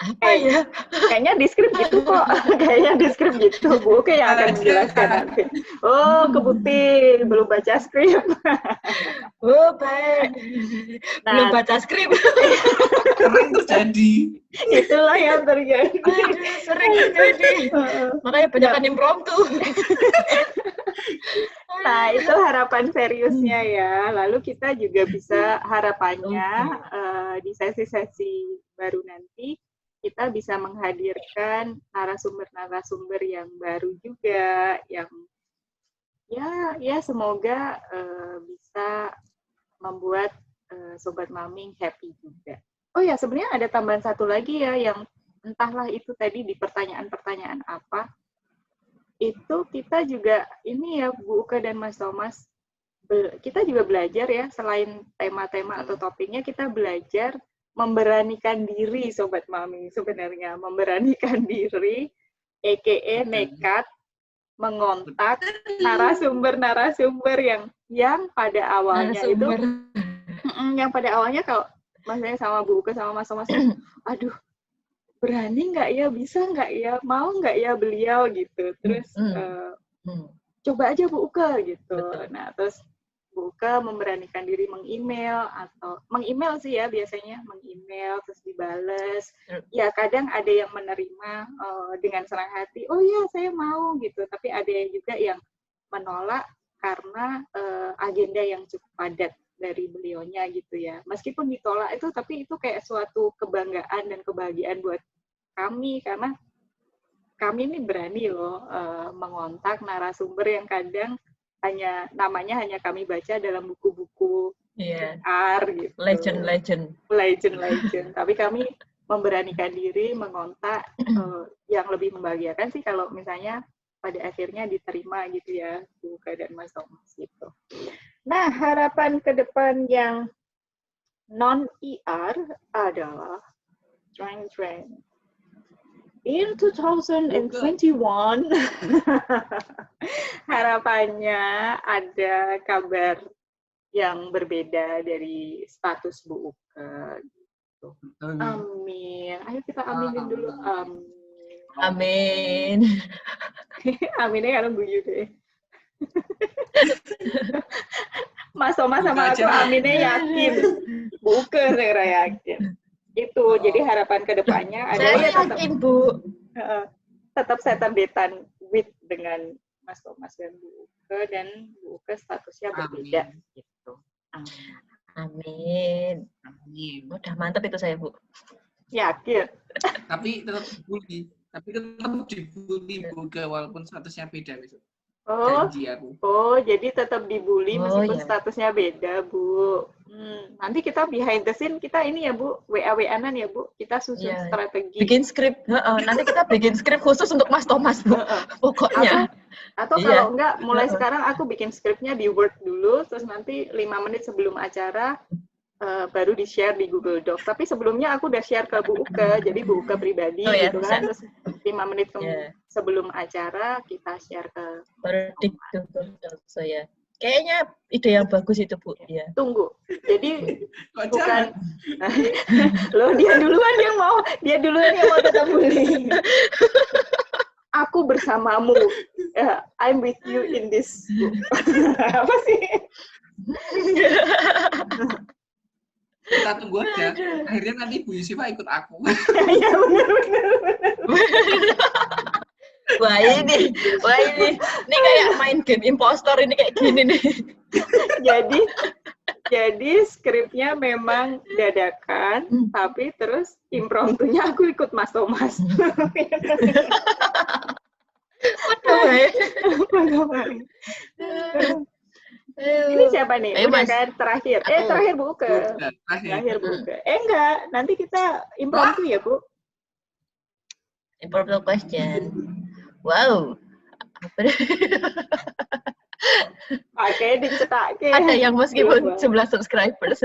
Apa ya? Kayaknya di skrip gitu kok. Kayaknya di skrip gitu. Bu Uke yang akan menjelaskan nanti. Oh, kebukti belum baca skrip. Oh, baik. Belum baca skrip. Sering terjadi. Itulah yang terjadi. Sering terjadi. Makanya banyak impromptu. Nah, itu harapan seriusnya ya. Lalu kita juga bisa harapannya di sesi-sesi baru nanti kita bisa menghadirkan narasumber-narasumber yang baru juga, yang ya semoga bisa membuat sobat maming happy juga. Oh ya, sebenarnya ada tambahan satu lagi ya, yang entahlah itu tadi di pertanyaan-pertanyaan apa, itu kita juga ini ya Bu Uke dan Mas Thomas, kita juga belajar ya, selain tema-tema atau topiknya, kita belajar memberanikan diri sobat mami sebenarnya, memberanikan diri, aka nekat mengontak narasumber yang pada awalnya kalau maksudnya sama Bu Uke sama Mas Thomas, aduh berani nggak ya, bisa nggak ya, mau nggak ya beliau gitu, terus coba aja Bu Uke gitu. Betul. Nah terus Bu Uke memberanikan diri menginmail sih ya biasanya, menginmail terus dibales. Ya kadang ada yang menerima dengan senang hati, oh iya saya mau gitu, tapi ada juga yang menolak karena agenda yang cukup padat dari beliaunya gitu ya. Meskipun ditolak itu, tapi itu kayak suatu kebanggaan dan kebahagiaan buat kami, karena kami ini berani loh mengontak narasumber yang kadang namanya hanya kami baca dalam buku-buku PR gitu. Legend. Tapi kami memberanikan diri mengontak yang lebih membahagiakan sih kalau misalnya pada akhirnya diterima gitu ya, Bu Uke dan Mas Thomas gitu. Nah, harapan ke depan yang non-ER adalah jreng-jreng. In 2021, harapannya ada kabar yang berbeda dari status Bu Uke. Gitu. Amin. Ayo kita aminin dulu. Amin. Aminnya karena guyu deh. Mas Thomas sama aku aminnya yakin. Bu Uke saya yakin. Itu jadi harapan kedepannya adalah yakin Bu. Tetap setan-betan with dengan Mas Thomas dan Bu Uke, dan Bu Uke statusnya berbeda gitu. Amin. Udah mantap itu saya Bu. Yakin. Tapi tetap dibully Bu Uke walaupun statusnya beda besok. Oh, jadi tetap dibully meskipun statusnya beda, Bu. Nanti kita behind the scene, kita ini ya, Bu, WA-WA-an ya, Bu. Kita susun strategi. Bikin skrip. Nanti kita bikin skrip khusus untuk Mas Thomas, Bu. Pokoknya. Atau kalau enggak, mulai sekarang aku bikin skripnya di Word dulu, terus nanti 5 menit sebelum acara, baru di-share di Google Docs. Tapi sebelumnya aku udah share ke Bu Uke, jadi Bu Uke pribadi gitu kan. Terus 5 menit sebelum acara kita share ke baru di Google Docs ya. Kayaknya ide yang bagus itu, Bu. Ya. Tunggu. Jadi Kok bukan jahat? loh, dia duluan yang mau tetap bullying. Aku bersamamu. I'm with you in this book. Apa sih? Kita tunggu aja. Akhirnya nanti Bu Yusifa ikut aku. Ya benar. Wah ini kayak main game impostor ini kayak gini nih. Jadi skripnya memang dadakan, tapi terus impromptunya aku ikut Mas Thomas. Ini siapa nih? Udah kan terakhir. Terakhir buka. Terakhir buka. Enggak, nanti kita impromptu ya, Bu. Impromptu question. Wow. Pakai dicetak. Ada yang meskipun 11 subscribers.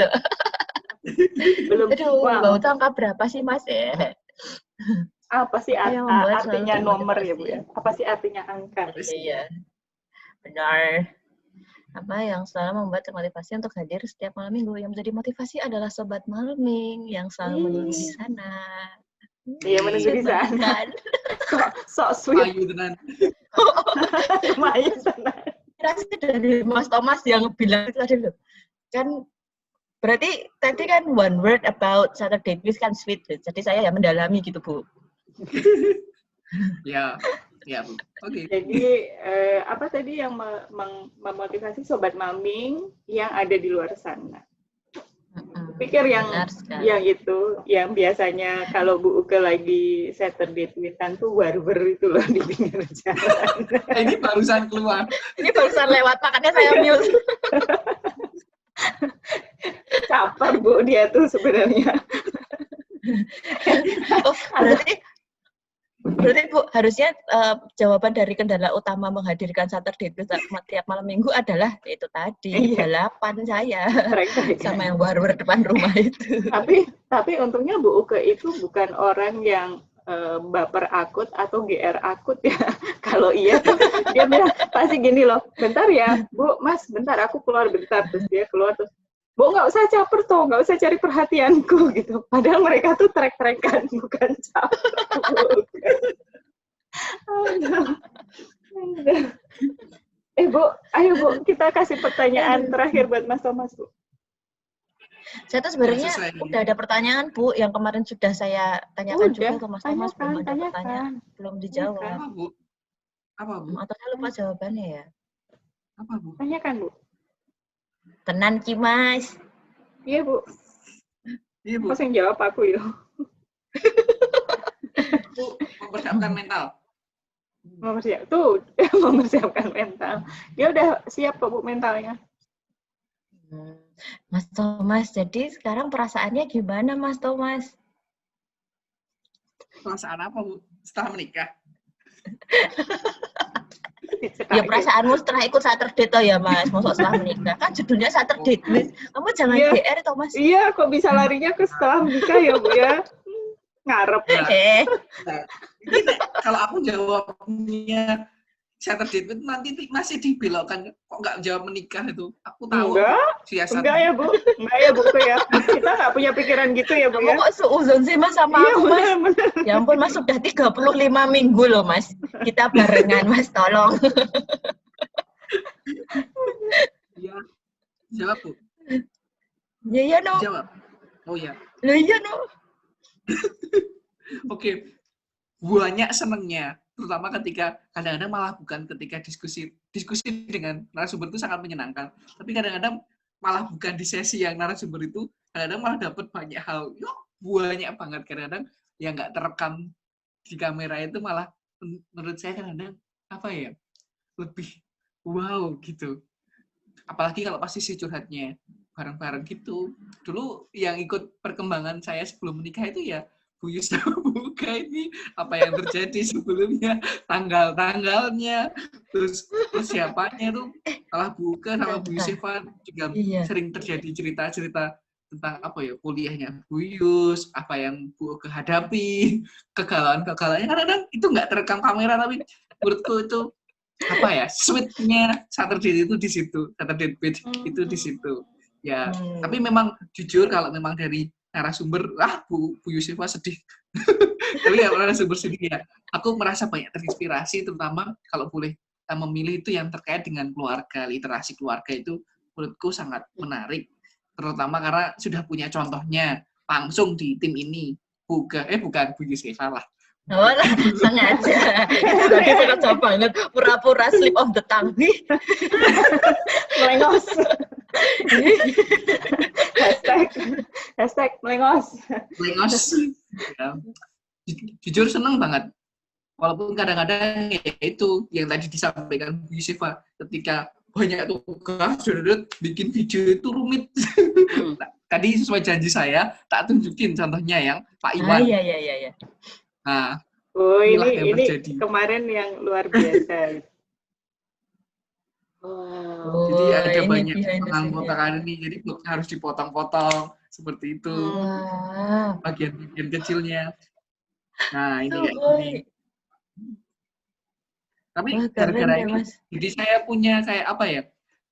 Belum. Aduh, bau angka berapa sih, Mas? Apa sih artinya nomor ya, Bu ya? Apa sih artinya angka? Iya. Benar. Apa yang selalu membuat termotivasi untuk hadir setiap malam minggu. Yang menjadi motivasi adalah Sobat Malming yang selalu menunggu di sana. Iya, menunggu di sana. Sok sweet. Main sana. Rasanya dari Mas Thomas yang bilang itu tadi loh. Kan berarti tadi kan one word about Saturday quiz kan sweet. Jadi saya ya mendalami gitu, Bu. Ya, Bu. Oke. Jadi apa tadi yang memotivasi Sobat Maming yang ada di luar sana? Pikir yang itu, yang biasanya kalau Bu Uke lagi Saturday tweetan tuh barber itu loh di pinggir jalan. Ini barusan keluar. Ini barusan lewat, makanya saya mute. Caper Bu dia tuh sebenarnya. Berarti Bu, harusnya jawaban dari kendala utama menghadirkan Saturday tiap malam minggu adalah itu tadi, balapan saya sama yang barber depan rumah itu. Tapi untungnya Bu Uke itu bukan orang yang baper akut atau GR akut ya. Kalau iya tuh dia bilang pasti gini loh, bentar ya Bu, Mas, bentar aku keluar bentar. Terus dia keluar terus, Bu, nggak usah caper toh, nggak usah cari perhatianku gitu. Padahal mereka tuh trek-trekan, bukan caper. Bu, ayo Bu, kita kasih pertanyaan terakhir buat Mas Thomas, Bu. Saya tuh sebenarnya udah ada pertanyaan, Bu, yang kemarin sudah saya tanyakan juga ke Mas Thomas, belum ada pertanyaan, belum dijawab. Apa, Bu? Atau saya lupa jawabannya ya? Apa, Bu? Tanyakan, Bu. Tenan Ki, Mas. Iya, Bu. Iya, Bu. Mas yang jawab aku ya. Bu, mempersiapkan mental. Mempersiapkan mental. Dia udah siap kok, Bu, mentalnya. Mas Thomas, jadi sekarang perasaannya gimana, Mas Thomas? Perasaan apa, Bu? Setelah menikah? Ya perasaanmu setelah ikut Saturday toh ya, Mas. Masuk setelah menikah. Kan judulnya Saturday quiz. Kamu jangan GR toh, Mas. Iya, kok bisa larinya ke setelah menikah ya, Bu ya? Ngarep. Ini kalau aku jawabnya Saturday quiz nanti masih dibelokkan. Kok nggak jawab menikah itu? Aku tahu. Enggak ya, Bu. Enggak ya, Bu ya. Kita nggak punya pikiran gitu ya, Bu ya. Kamu kok seuzon sih, Mas, sama aku, Mas? Ya ampun, Mas, sudah 35 minggu loh, Mas. Kita barengan, Mas, tolong. Iya. Jawab, Bu. Iya, no. Jawab. Oh ya. Iya, no. Oke. Banyak senengnya. Terutama ketika kadang-kadang malah bukan ketika diskusi dengan narasumber itu sangat menyenangkan, tapi kadang-kadang malah bukan di sesi yang narasumber itu, kadang-kadang malah dapat banyak hal, banyak banget kadang-kadang yang nggak terekam di kamera itu malah menurut saya kadang-kadang apa ya, lebih wow gitu. Apalagi kalau pasti si curhatnya bareng-bareng gitu. Dulu yang ikut perkembangan saya sebelum menikah itu ya Bu Yus sama Bu Uke ini, apa yang terjadi sebelumnya, tanggal-tanggalnya, terus persiapannya tuh, malah Bu Uke sama Bu Yusifa juga sering terjadi cerita-cerita tentang apa ya, kuliahnya Bu Yus, apa yang Bu Uke hadapi, kegalauan-kegalauannya, kadang-kadang itu nggak terekam kamera, tapi menurutku itu apa ya, sweetnya Saturday itu di situ, Saturday Beach itu di situ. Ya, tapi memang jujur kalau memang dari narasumber, Bu Yusefa sedih. Tapi ya narasumber sedih ya. Aku merasa banyak terinspirasi, terutama kalau boleh memilih itu yang terkait dengan keluarga, literasi keluarga itu menurutku sangat menarik. Terutama karena sudah punya contohnya langsung di tim ini. Bukan Bu Yusefa lah. Oh, sengaja. Itu tadi sengaja banget. Pura-pura slip of the tongue. Melengos. Hashtag melengos. Melengos. Ya. Jujur seneng banget. Walaupun kadang-kadang ya itu yang tadi disampaikan Bu Yusefa, ketika banyak tugas, bikin video itu rumit. Tadi sesuai janji saya, tak tunjukin contohnya yang Pak Iwan. Iya. Nah, ini kemarin yang luar biasa. Wow. Jadi ada banyak potong-potongan ini, jadi harus dipotong-potong seperti itu. Bagian-bagian kecilnya. Nah, ini kayak gini. Tapi gara-gara ini, jadi saya punya kayak apa ya,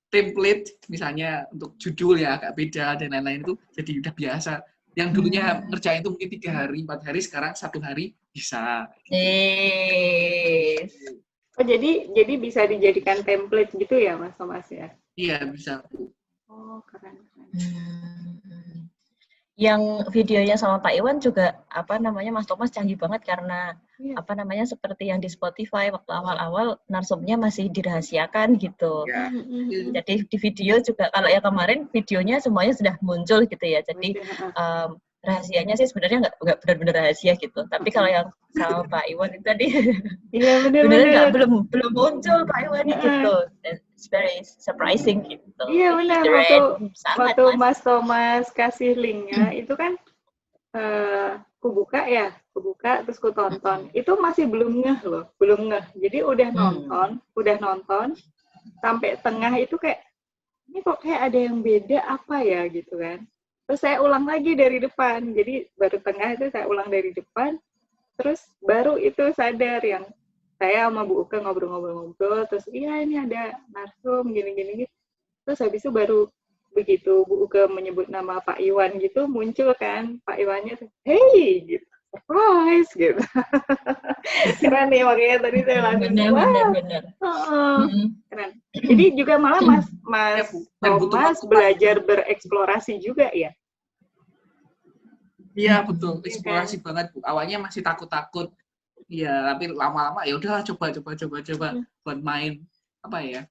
template misalnya untuk judul ya agak beda dan lain-lain itu jadi udah biasa. Yang dulunya ngerjain itu mungkin 3 hari, 4 hari, sekarang 1 hari bisa. Oh, jadi bisa dijadikan template gitu ya, Mas Thomas ya? Iya, bisa. Oh, keren. Yang videonya sama Pak Iwan juga Mas Thomas canggih banget karena seperti yang di Spotify waktu awal-awal narsumnya masih dirahasiakan gitu. Ya. Jadi di video juga kalau yang kemarin videonya semuanya sudah muncul gitu ya. Jadi rahasianya sih sebenarnya nggak benar-benar rahasia gitu. Tapi kalau yang sama Pak Iwan itu tadi benar-benar belum muncul Pak Iwan gitu. It's very surprising gitu. Iya benar, waktu Mas Thomas kasih linknya itu kan kubuka terus ku tonton. Itu masih belum ngeh. Jadi udah nonton sampai tengah itu kayak ini kok kayak ada yang beda apa ya gitu kan. Terus saya ulang lagi dari depan. Jadi baru tengah itu saya ulang dari depan. Terus baru itu sadar yang saya sama Bu Uke ngobrol-ngobrol, terus iya ini ada narsum gini-gini. Terus habis itu baru begitu Bu Uke menyebut nama Pak Iwan gitu, muncul kan Pak Iwannya, hey gitu, surprise gitu. Keren nih, makanya tadi saya langsung benar. Keren. Jadi juga malah Mas Thomas belajar bereksplorasi juga ya? Iya betul, eksplorasi banget Bu. Awalnya masih takut-takut. Iya, tapi lama-lama ya udah coba buat main apa ya?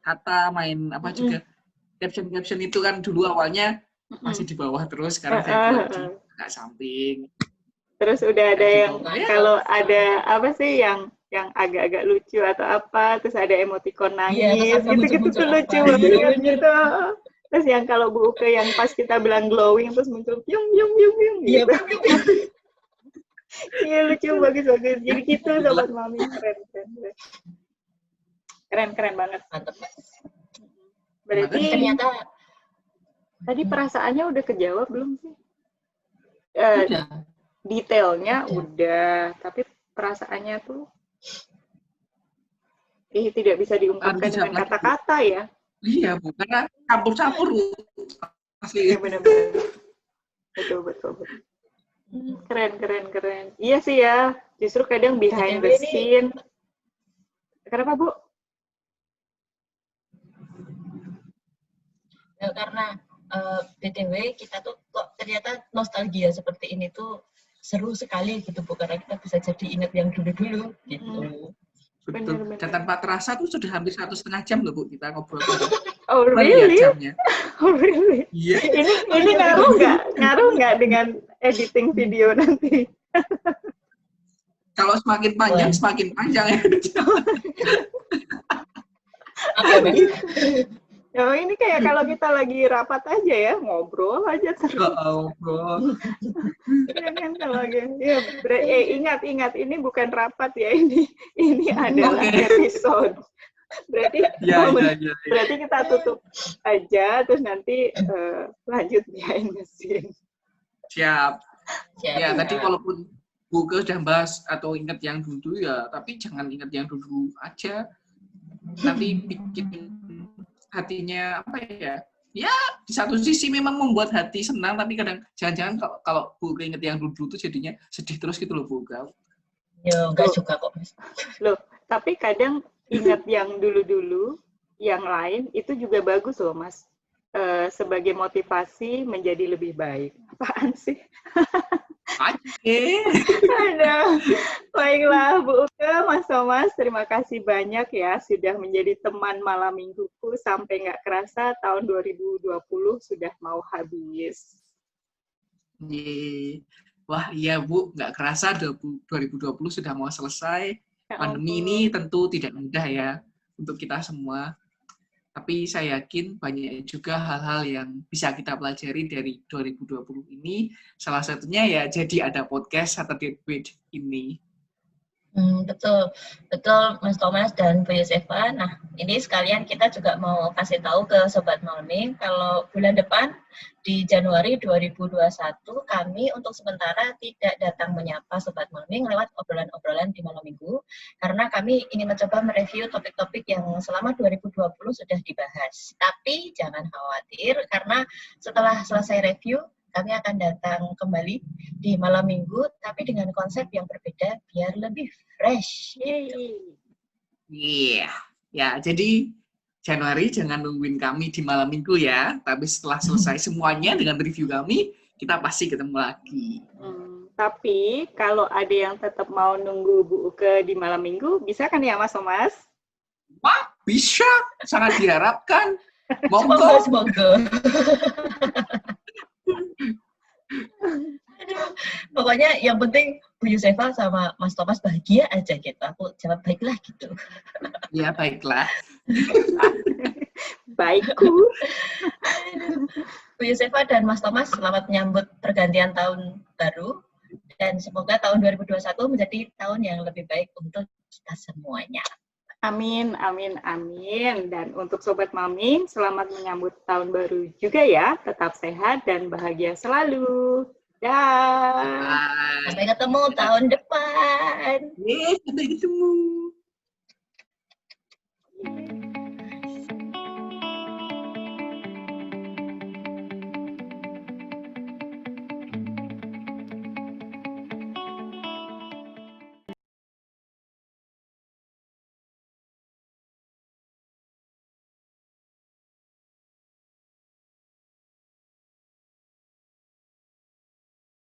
Kata main apa juga. Caption itu kan dulu awalnya masih di bawah terus, sekarang saya buat di agak samping. Terus udah ada yang kalau ada apa sih yang agak-agak lucu atau apa, terus ada emoticon nangis, gitu-gitu tuh lucu banget gitu. Terus yang kalau Bu Uke yang pas kita bilang glowing terus muncul yung gitu. Iya lucu bagus. Jadi gitu sobat mami, keren banget. Mantap. Berarti ternyata tadi perasaannya udah kejawab belum sih? Detailnya udah, tapi perasaannya tuh tidak bisa diungkapkan dengan kata-kata ya. Iya Bu, karena campur-campur asli. Iya benar-benar. Betul. Keren. Iya sih ya, justru kadang behind the scene. Kenapa Bu? Karena BTW kita tuh kok ternyata nostalgia seperti ini tuh seru sekali gitu Bu, karena kita bisa jadi ingat yang dulu-dulu gitu. Betul. Dan tanpa terasa tuh sudah hampir 1,5 jam loh Bu kita ngobrol. Oh really? Oh really? Iya. Ini ngaruh nggak dengan editing video nanti? Kalau semakin panjang ya. Oh, ini kayak kalau kita lagi rapat aja ya, ngobrol aja terus. Ngobrol. Ya kan kalau lagi. Ya, ingat ini bukan rapat ya, ini adalah episode. Berarti berarti kita tutup aja terus nanti lanjut behind the scene. Siap. Ya, tadi walaupun buku sudah bahas atau ingat yang dulu ya, tapi jangan ingat yang dulu aja. Nanti bikin hatinya apa ya? Ya, di satu sisi memang membuat hati senang, tapi kadang jangan-jangan kalau Bu inget yang dulu tuh jadinya sedih terus gitu loh Bu. Ya, enggak juga kok, Mas. Loh, tapi kadang ingat yang dulu-dulu, yang lain itu juga bagus loh, Mas. Sebagai motivasi menjadi lebih baik. Apaan sih? Oke. Aduh, baiklah Bu Uke, Mas Thomas, terima kasih banyak ya sudah menjadi teman malam mingguku sampai nggak kerasa tahun 2020 sudah mau habis. Wah iya Bu, nggak kerasa 2020 sudah mau selesai. Pandemi ini tentu tidak mudah ya untuk kita semua. Tapi saya yakin banyak juga hal-hal yang bisa kita pelajari dari 2020 ini. Salah satunya ya jadi ada podcast Saturday With ini. Betul, betul Mas Thomas dan Bu Yosefa. Nah, ini sekalian kita juga mau kasih tahu ke Sobat Malming kalau bulan depan di Januari 2021 kami untuk sementara tidak datang menyapa Sobat Malming lewat obrolan-obrolan di malam minggu karena kami ingin mencoba mereview topik-topik yang selama 2020 sudah dibahas. Tapi jangan khawatir karena setelah selesai review kami akan datang kembali di malam minggu, tapi dengan konsep yang berbeda biar lebih fresh. Iya, ya jadi Januari jangan nungguin kami di malam minggu ya, tapi setelah selesai semuanya dengan review kami, kita pasti ketemu lagi. Tapi kalau ada yang tetap mau nunggu Bu Uke di malam minggu, bisa kan ya Mas Thomas? Wah, bisa, sangat diharapkan. Semoga. Aduh, pokoknya yang penting Bu Yosefa sama Mas Thomas bahagia aja gitu. Aku jawab baiklah gitu. Ya baiklah. Baikku. Bu Yosefa dan Mas Thomas selamat menyambut pergantian tahun baru dan semoga tahun 2021 menjadi tahun yang lebih baik untuk kita semuanya. Amin, amin, amin. Dan untuk Sobat Malming, selamat menyambut tahun baru juga ya. Tetap sehat dan bahagia selalu. Dah. Sampai ketemu tahun depan. Sampai ketemu.